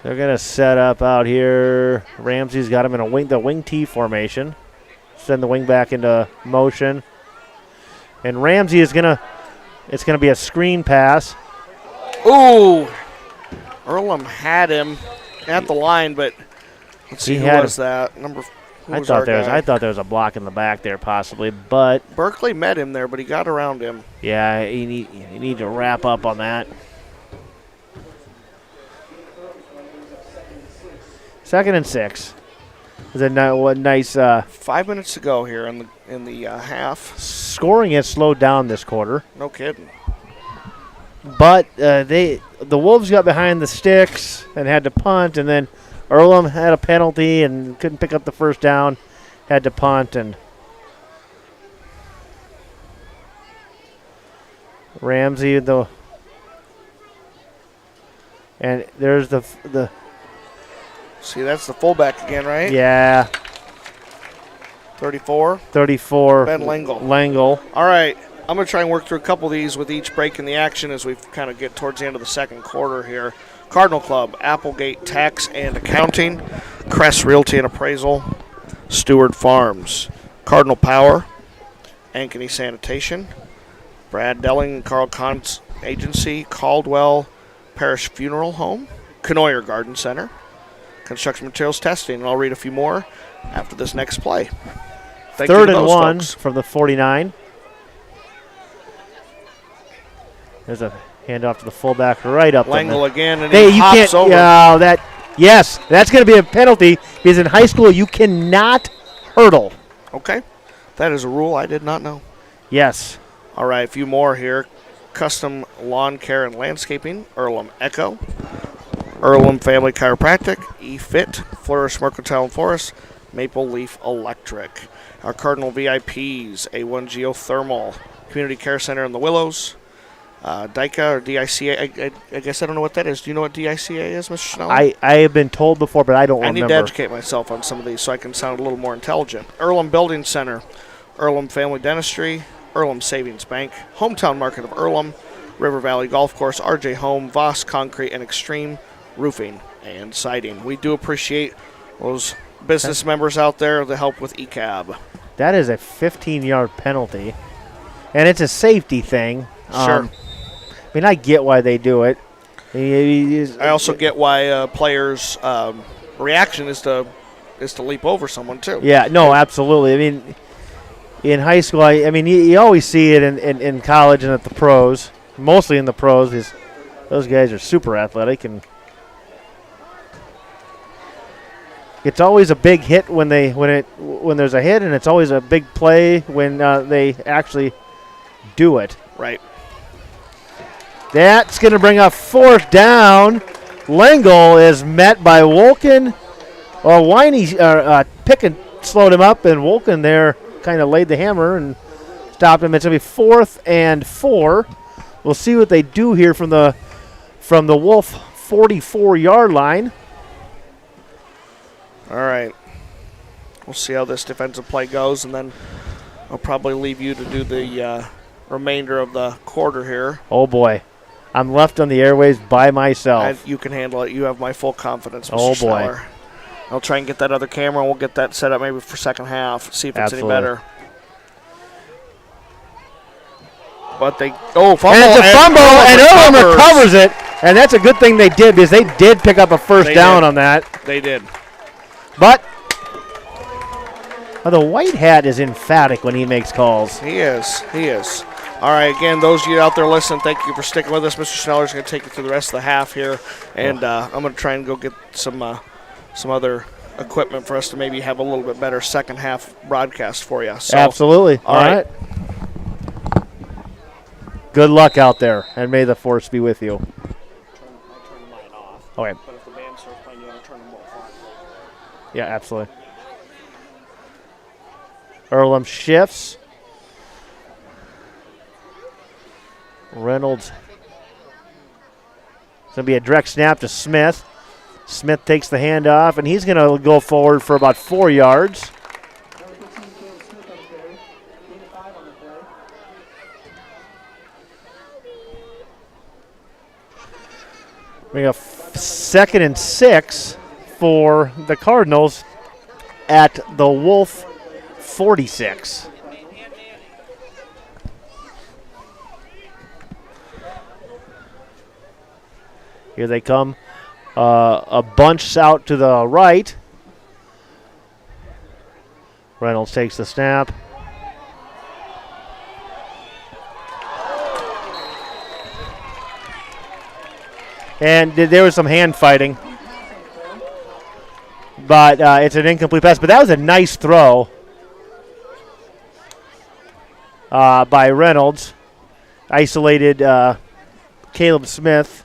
They're going to set up out here. Ramsey's got him in the wing T formation. Send the wing back into motion. And Ramsey is it's going to be a screen pass. Ooh. Earlham had him at the line, but let's see, who was that? I thought there was a block in the back there possibly, but Berkeley met him there, but he got around him. Yeah, you need to wrap up on that. 2nd and 6. Is a nice 5 minutes to go here in the half. Scoring has slowed down this quarter. No kidding. But the Wolves got behind the sticks and had to punt, and then Earlham had a penalty and couldn't pick up the first down, had to punt, and Ramsey and there's the. See, that's the fullback again, right? Yeah. 34. Ben Langle. All right. I'm going to try and work through a couple of these with each break in the action as we kind of get towards the end of the second quarter here. Cardinal Club, Applegate Tax and Accounting, Crest Realty and Appraisal, Stewart Farms, Cardinal Power, Ankeny Sanitation, Brad Delling and Carl Kahn's Agency, Caldwell Parish Funeral Home, Canoyer Garden Center, Construction Materials Testing, and I'll read a few more after this next play. Thank 3rd you to and those 1 folks. from the 49. There's a handoff to the fullback right up. Langle again, and you hops can't, over. Yes, that's going to be a penalty because in high school you cannot hurdle. Okay. That is a rule I did not know. Yes. All right, a few more here. Custom Lawn Care and Landscaping, Earlham Echo, Earlham Family Chiropractic, E-Fit, Flourish Mercantile and Florist, Maple Leaf Electric. Our Cardinal VIPs, A1 Geothermal, Community Care Center in the Willows, DICA or DICA. I guess I don't know what that is. Do you know what DICA is, Mr. Schnell? I have been told before, but I don't remember. I need to educate myself on some of these so I can sound a little more intelligent. Earlham Building Center, Earlham Family Dentistry, Earlham Savings Bank, Hometown Market of Earlham, River Valley Golf Course, RJ Home, Voss Concrete, and Extreme Roofing and Siding. We do appreciate those business members out there to help with ECAB. That is a 15-yard penalty, and it's a safety thing. Sure. I mean, I get why they do it. I also get why players' reaction is to leap over someone too. Yeah, no, absolutely. I mean, in high school, I mean, you always see it in college and at the pros, mostly in the pros, because those guys are super athletic, and it's always a big hit when there's a hit, and it's always a big play when they actually do it. Right. That's going to bring up 4th down. Lengel is met by Wolken. Or Pickett slowed him up, and Wolken there kind of laid the hammer and stopped him. It's going to be 4th and 4. We'll see what they do here from the Wolf 44-yard line. All right. We'll see how this defensive play goes, and then I'll probably leave you to do the remainder of the quarter here. Oh, boy. I'm left on the airways by myself. You can handle it. You have my full confidence, Mr. Oh, boy. Schneller. I'll try and get that other camera, and we'll get that set up maybe for second half, see if it's Absolutely. any better. But fumble. And it's a fumble, and Earlham recovers it. And that's a good thing they did, because they did pick up a first down on that. They did. But the white hat is emphatic when he makes calls. He is. All right, again, those of you out there listening, thank you for sticking with us. Mr. Schneller's going to take you through the rest of the half here, and I'm going to try and go get some other equipment for us to maybe have a little bit better second half broadcast for you. So, absolutely. All right. Good luck out there, and may the force be with you. I turn mine off. Okay. But if the band starts playing, you want to turn them both on. Yeah, absolutely. Earlham shifts. Reynolds. It's going to be a direct snap to Smith. Smith takes the handoff, and he's going to go forward for about 4 yards. We have 2nd and 6 for the Cardinals at the Wolf 46. Here they come. A bunch out to the right. Reynolds takes the snap. And there was some hand fighting. But it's an incomplete pass. But that was a nice throw by Reynolds. Isolated Caleb Smith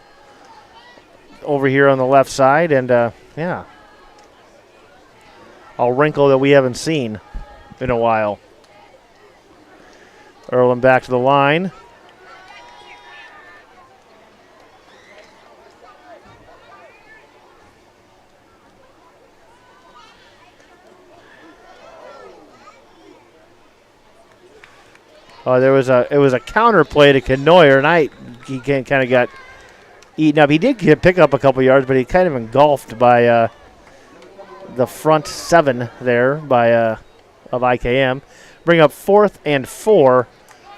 over here on the left side. And, yeah, a wrinkle that we haven't seen in a while. Earlham back to the line. It was a counter play to Kenoyer, and he kind of got eaten up. He did pick up a couple yards, but he kind of engulfed by the front 7 there of IKM. Bring up 4th and 4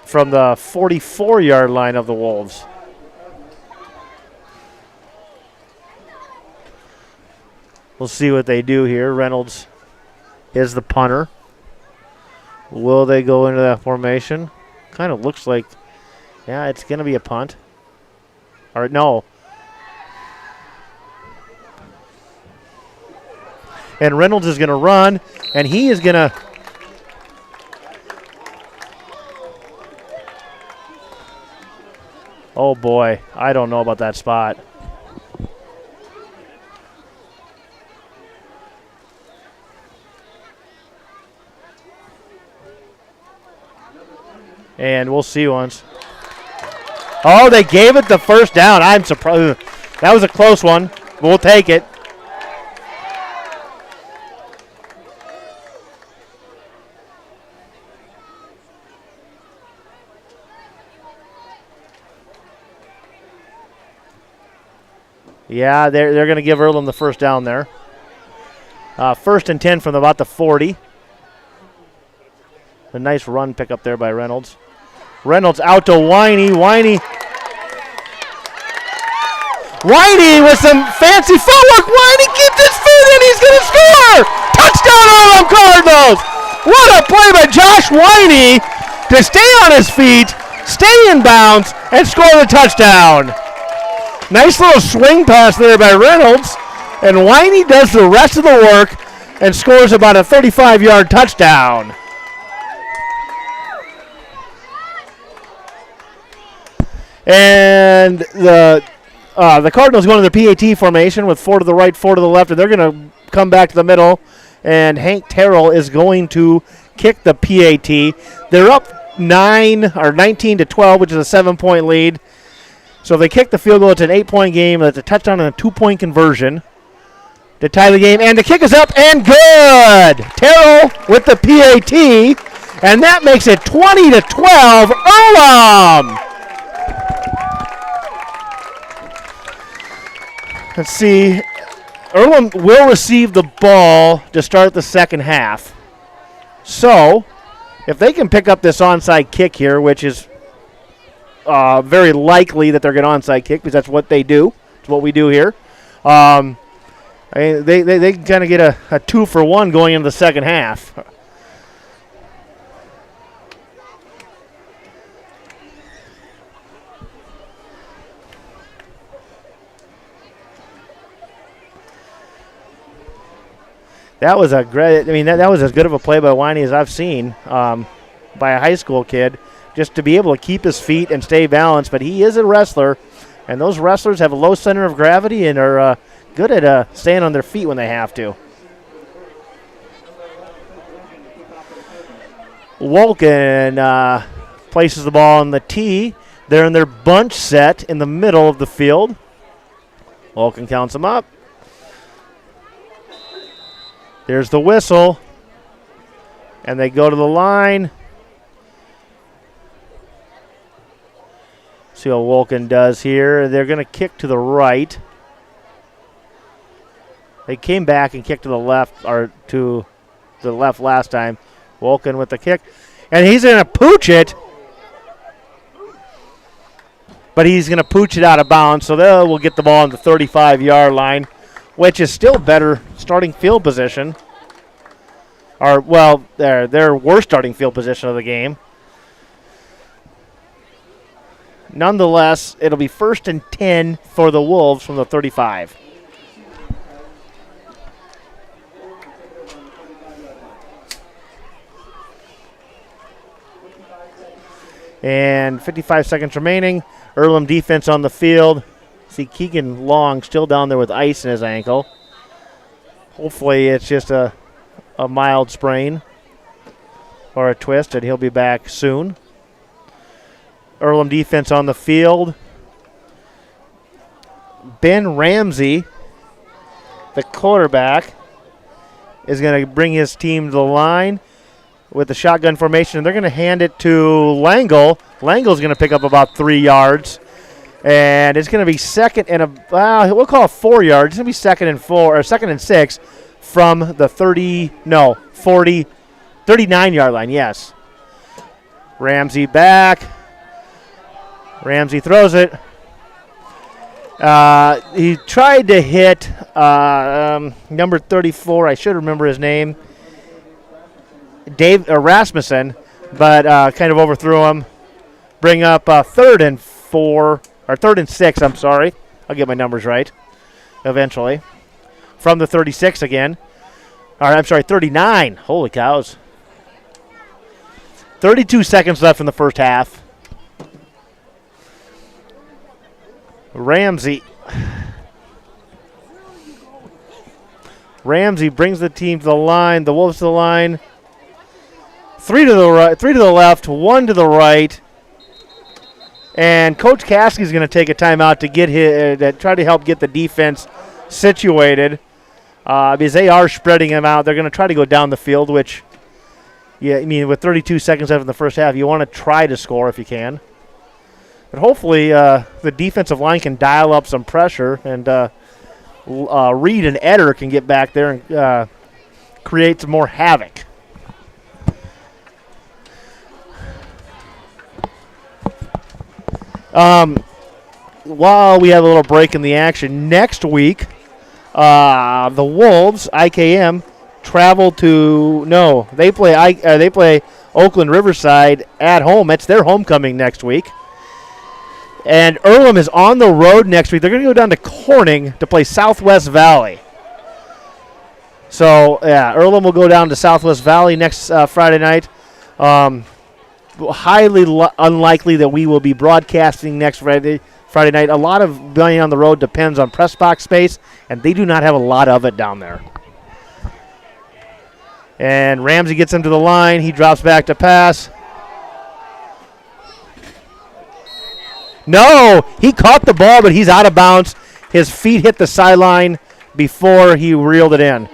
from the 44-yard line of the Wolves. We'll see what they do here. Reynolds is the punter. Will they go into that formation? Kind of looks like, yeah, it's going to be a punt. Or no. And Reynolds is going to run, and he is going to. Oh, boy. I don't know about that spot. And we'll see once. Oh, they gave it the first down. I'm surprised. That was a close one. We'll take it. Yeah, they're going to give Earlham the first down there. First and 10 from about the 40. A nice run pick up there by Reynolds. Reynolds out to Winey. Winey with some fancy footwork. Winey keeps his feet in. He's going to score. Touchdown Earlham Cardinals. What a play by Josh Winey to stay on his feet, stay in bounds, and score the touchdown. Nice little swing pass there by Reynolds. And Winey does the rest of the work and scores about a 35-yard touchdown. And the Cardinals going to their PAT formation with 4 to the right, 4 to the left, and they're going to come back to the middle. And Hank Terrell is going to kick the PAT. They're up 19 to 12, which is a 7-point lead. So if they kick the field goal, it's an 8-point game. It's a touchdown and a 2-point conversion to tie the game. And the kick is up and good. Terrell with the PAT, and that makes it 20 to 12. Earlham. Let's see. Earlham will receive the ball to start the second half. So if they can pick up this onside kick here, which is very likely that they're going to onside kick because that's what they do. It's what we do here. They kind of get a 2-for-1 going into the second half. That was a great. That was as good of a play by Winey as I've seen by a high school kid, just to be able to keep his feet and stay balanced. But he is a wrestler, and those wrestlers have a low center of gravity and are good at staying on their feet when they have to. Wolken places the ball on the tee. They're in their bunch set in the middle of the field. Wolken counts them up. There's the whistle. And they go to the line. See what Wolken does here. They're going to kick to the right. They came back and kicked to the left, or to the left last time. Wolken with the kick. And he's going to pooch it. But he's going to pooch it out of bounds. So they will get the ball on the 35-yard line, which is still better starting field position. Or, well, their worst starting field position of the game. Nonetheless, it'll be 1st and 10 for the Wolves from the 35. And 55 seconds remaining. Earlham defense on the field. See Keegan Long still down there with ice in his ankle. Hopefully it's just a mild sprain or a twist, and he'll be back soon. Earlham defense on the field. Ben Ramsey, the quarterback, is going to bring his team to the line with the shotgun formation, and they're going to hand it to Langle. Langle's going to pick up about 3 yards, and it's going to be second and we'll call it 4 yards. It's going to be second and 4 or second and 6 from the 39-yard line. Yes. Ramsey back. Ramsey throws it. He tried to hit number 34. I should remember his name. Dave Rasmussen, but kind of overthrew him. Bring up 3rd and 6. I'm sorry. I'll get my numbers right eventually. From the 36 again. All right, I'm sorry, 39. Holy cows. 32 seconds left in the first half. Ramsey brings the team to the line. The Wolves to the line. 3 to the right, 3 to the left, 1 to the right. And Coach Caskey's going to take a timeout to get try to help get the defense situated because they are spreading them out. They're going to try to go down the field, which, yeah, I mean, with 32 seconds left in the first half, you want to try to score if you can. But hopefully the defensive line can dial up some pressure, and Reed and Eder can get back there and create some more havoc. While we have a little break in the action, next week, the Wolves, IKM, travel to they play Oakland Riverside at home. It's their homecoming next week. And Earlham is on the road next week. They're going to go down to Corning to play Southwest Valley. So, yeah, Earlham will go down to Southwest Valley next Friday night. Highly unlikely that we will be broadcasting next Friday night. A lot of being on the road depends on press box space, and they do not have a lot of it down there. And Ramsey gets him to the line. He drops back to pass. No, he caught the ball, but he's out of bounds. His feet hit the sideline before he reeled it in.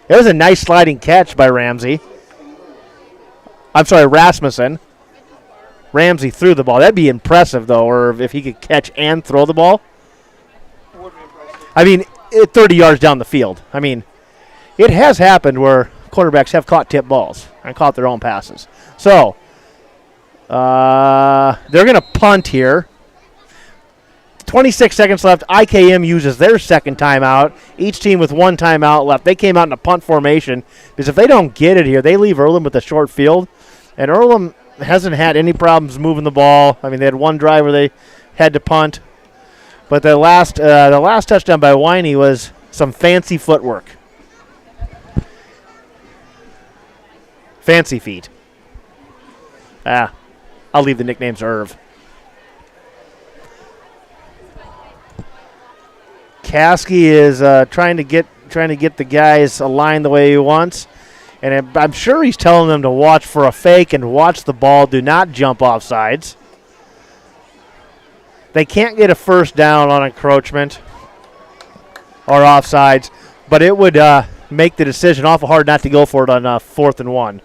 It was a nice sliding catch by Ramsey. I'm sorry, Rasmussen. Ramsey threw the ball. That'd be impressive, though, or if he could catch and throw the ball. I mean, 30 yards down the field. I mean, it has happened where quarterbacks have caught tip balls and caught their own passes. So, they're going to punt here. 26 seconds left. IKM uses their second timeout. Each team with one timeout left. They came out in a punt formation because if they don't get it here, they leave Earlham with a short field. And Earlham hasn't had any problems moving the ball. I mean, they had one drive where they had to punt. But the last touchdown by Winey was some fancy footwork. Fancy feet. I'll leave the nicknames to Irv. Caskey is trying to get the guys aligned the way he wants, and I'm sure he's telling them to watch for a fake and watch the ball. Do not jump off sides. They can't get a first down on encroachment or offsides, but it would make the decision awful hard not to go for it on 4th and 1.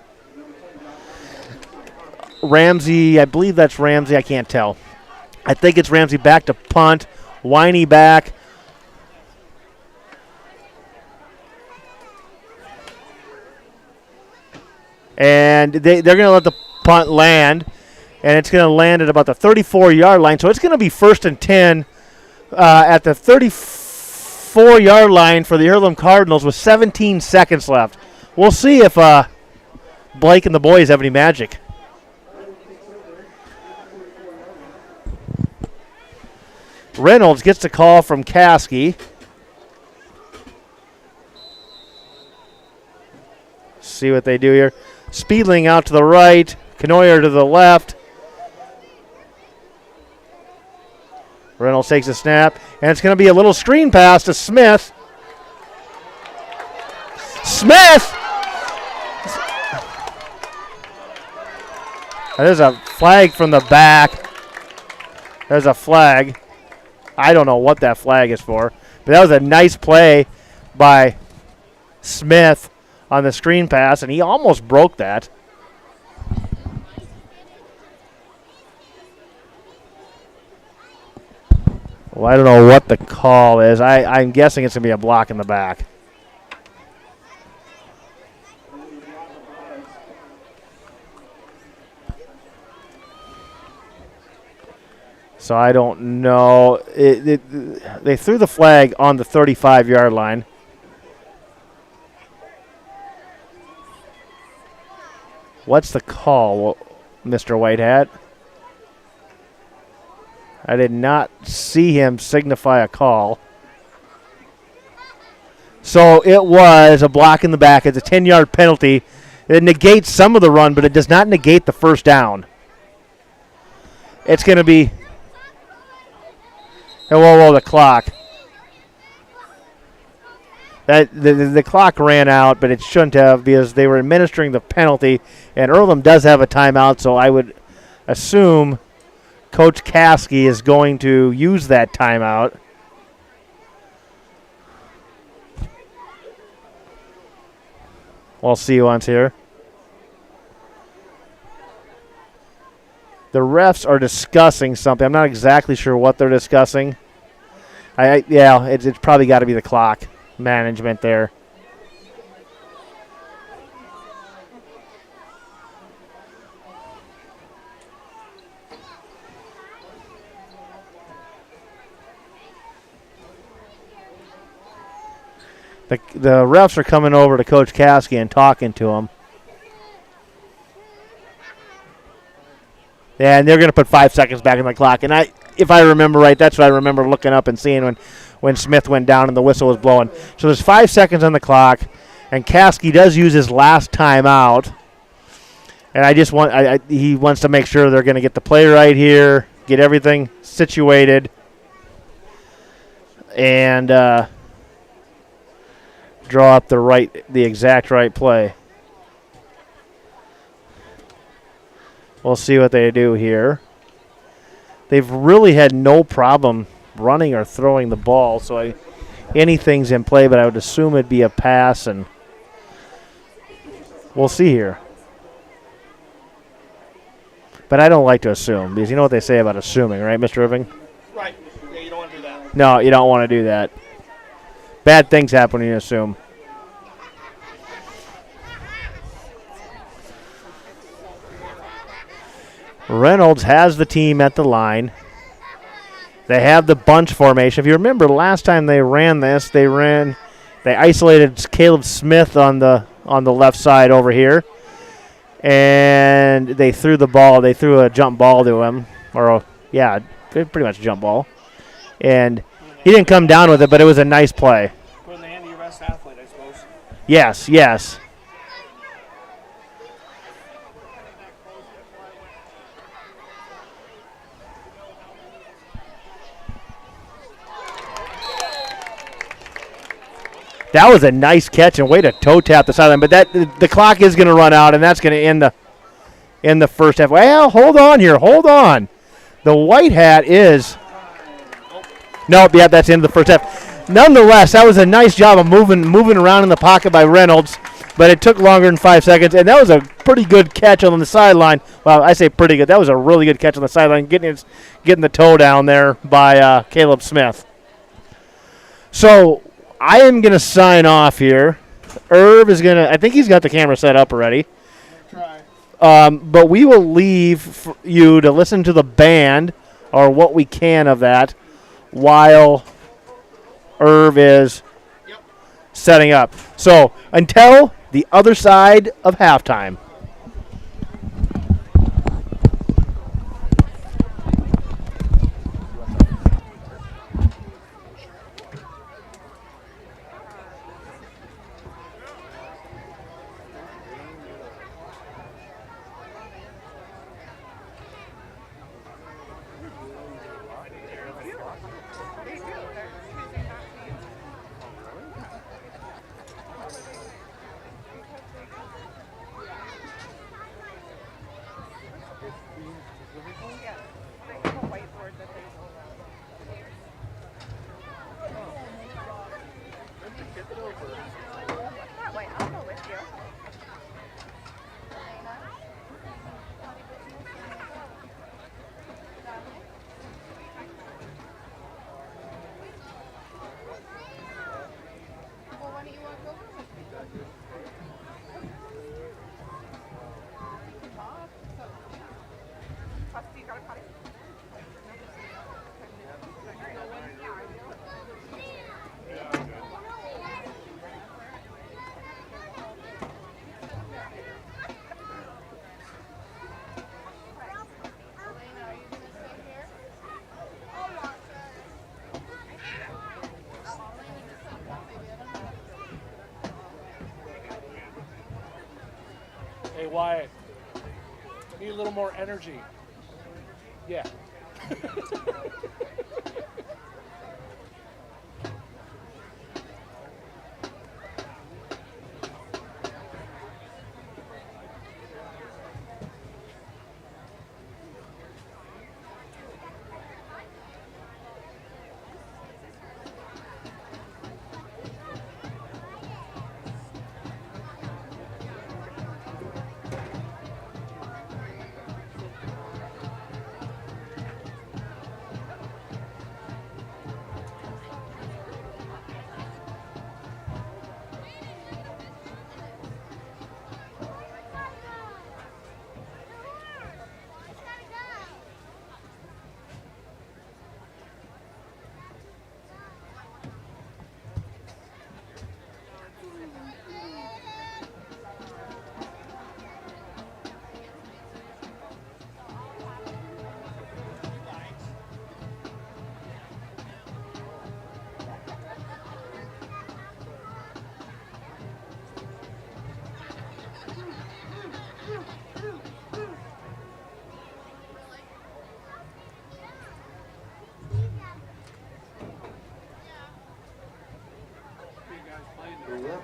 Ramsey, I believe that's Ramsey. I can't tell. I think it's Ramsey back to punt. Winey back. And they're going to let the punt land, and it's going to land at about the 34-yard line. So it's going to be 1st and 10 at the 34-yard line for the Earlham Cardinals with 17 seconds left. We'll see if Blake and the boys have any magic. Reynolds gets the call from Caskey. See what they do here. Speedling out to the right. Canoyer to the left. Reynolds takes a snap. And it's going to be a little screen pass to Smith. Smith! There's a flag from the back. There's a flag. I don't know what that flag is for. But that was a nice play by Smith on the screen pass, and he almost broke that. Well, I don't know what the call is. I'm guessing it's going to be a block in the back. So I don't know. They threw the flag on the 35-yard line. What's the call, Mr. Whitehat? I did not see him signify a call. So it was a block in the back. It's a 10-yard penalty. It negates some of the run, but it does not negate the first down. It's going to be... Whoa, the clock. That the clock ran out, but it shouldn't have because they were administering the penalty, and Earlham does have a timeout, so I would assume Coach Caskey is going to use that timeout. We'll see once here. The refs are discussing something. I'm not exactly sure what they're discussing. Yeah, it's probably got to be the clock management there. The refs are coming over to Coach Caskey and talking to him. Yeah, and they're going to put 5 seconds back in the clock. And if I remember right, that's what I remember looking up and seeing when Smith went down and the whistle was blowing. So there's 5 seconds on the clock, and Caskey does use his last timeout. And he wants to make sure they're going to get the play right here, get everything situated, and draw up the exact right play. We'll see what they do here. They've really had no problem running or throwing the ball, so anything's in play, but I would assume it'd be a pass, and we'll see here. But I don't like to assume, because you know what they say about assuming, right, Mr. Irving? Right. Yeah, you don't want to do that. No, you don't want to do that. Bad things happen when you assume. Reynolds has the team at the line. They have the bunch formation. If you remember, last time they ran this, they isolated Caleb Smith on the left side over here, and they threw the ball. They threw a jump ball to him, pretty much a jump ball, and he didn't come down with it, but it was a nice play. Put in the hand of your best athlete, I suppose. Yes. That was a nice catch and way to toe tap the sideline, but the clock is going to run out, and that's going to end the first half. Well, hold on here, hold on. The white hat is nope. Yeah, that's the end of the first half. Nonetheless, that was a nice job of moving around in the pocket by Reynolds, but it took longer than 5 seconds, and that was a pretty good catch on the sideline. Well, I say pretty good. That was a really good catch on the sideline, getting the toe down there by Caleb Smith. So I am going to sign off here. Irv is going to – I think he's got the camera set up already. Try. But we will leave you to listen to the band or what we can of that while Irv is setting up. So until the other side of halftime. Hey, Wyatt, need a little more energy. Yeah.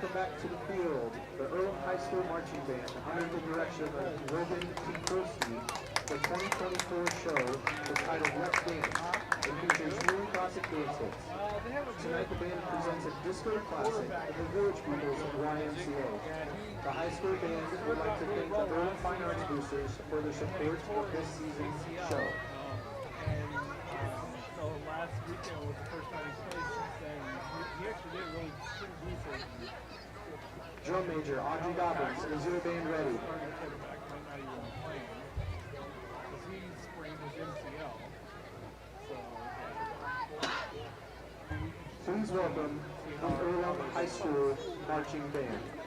welcome back to the field the Earlham High School Marching Band under the direction of Logan T. Kurski. The 2024 show is titled Let's Dance. It features new classic dance hits. Tonight the band presents a disco classic of the Village People's YMCA. The high school band would like to thank the Earlham Fine Arts boosters for their support of this season's show. So last weekend was the first time he played since then. He actually did really pretty decent. Drum major Audrey Dobbins, is your band ready? Quarterback might not even be playing because he sprained his MCL. So Please welcome the Earlham High School Marching Band.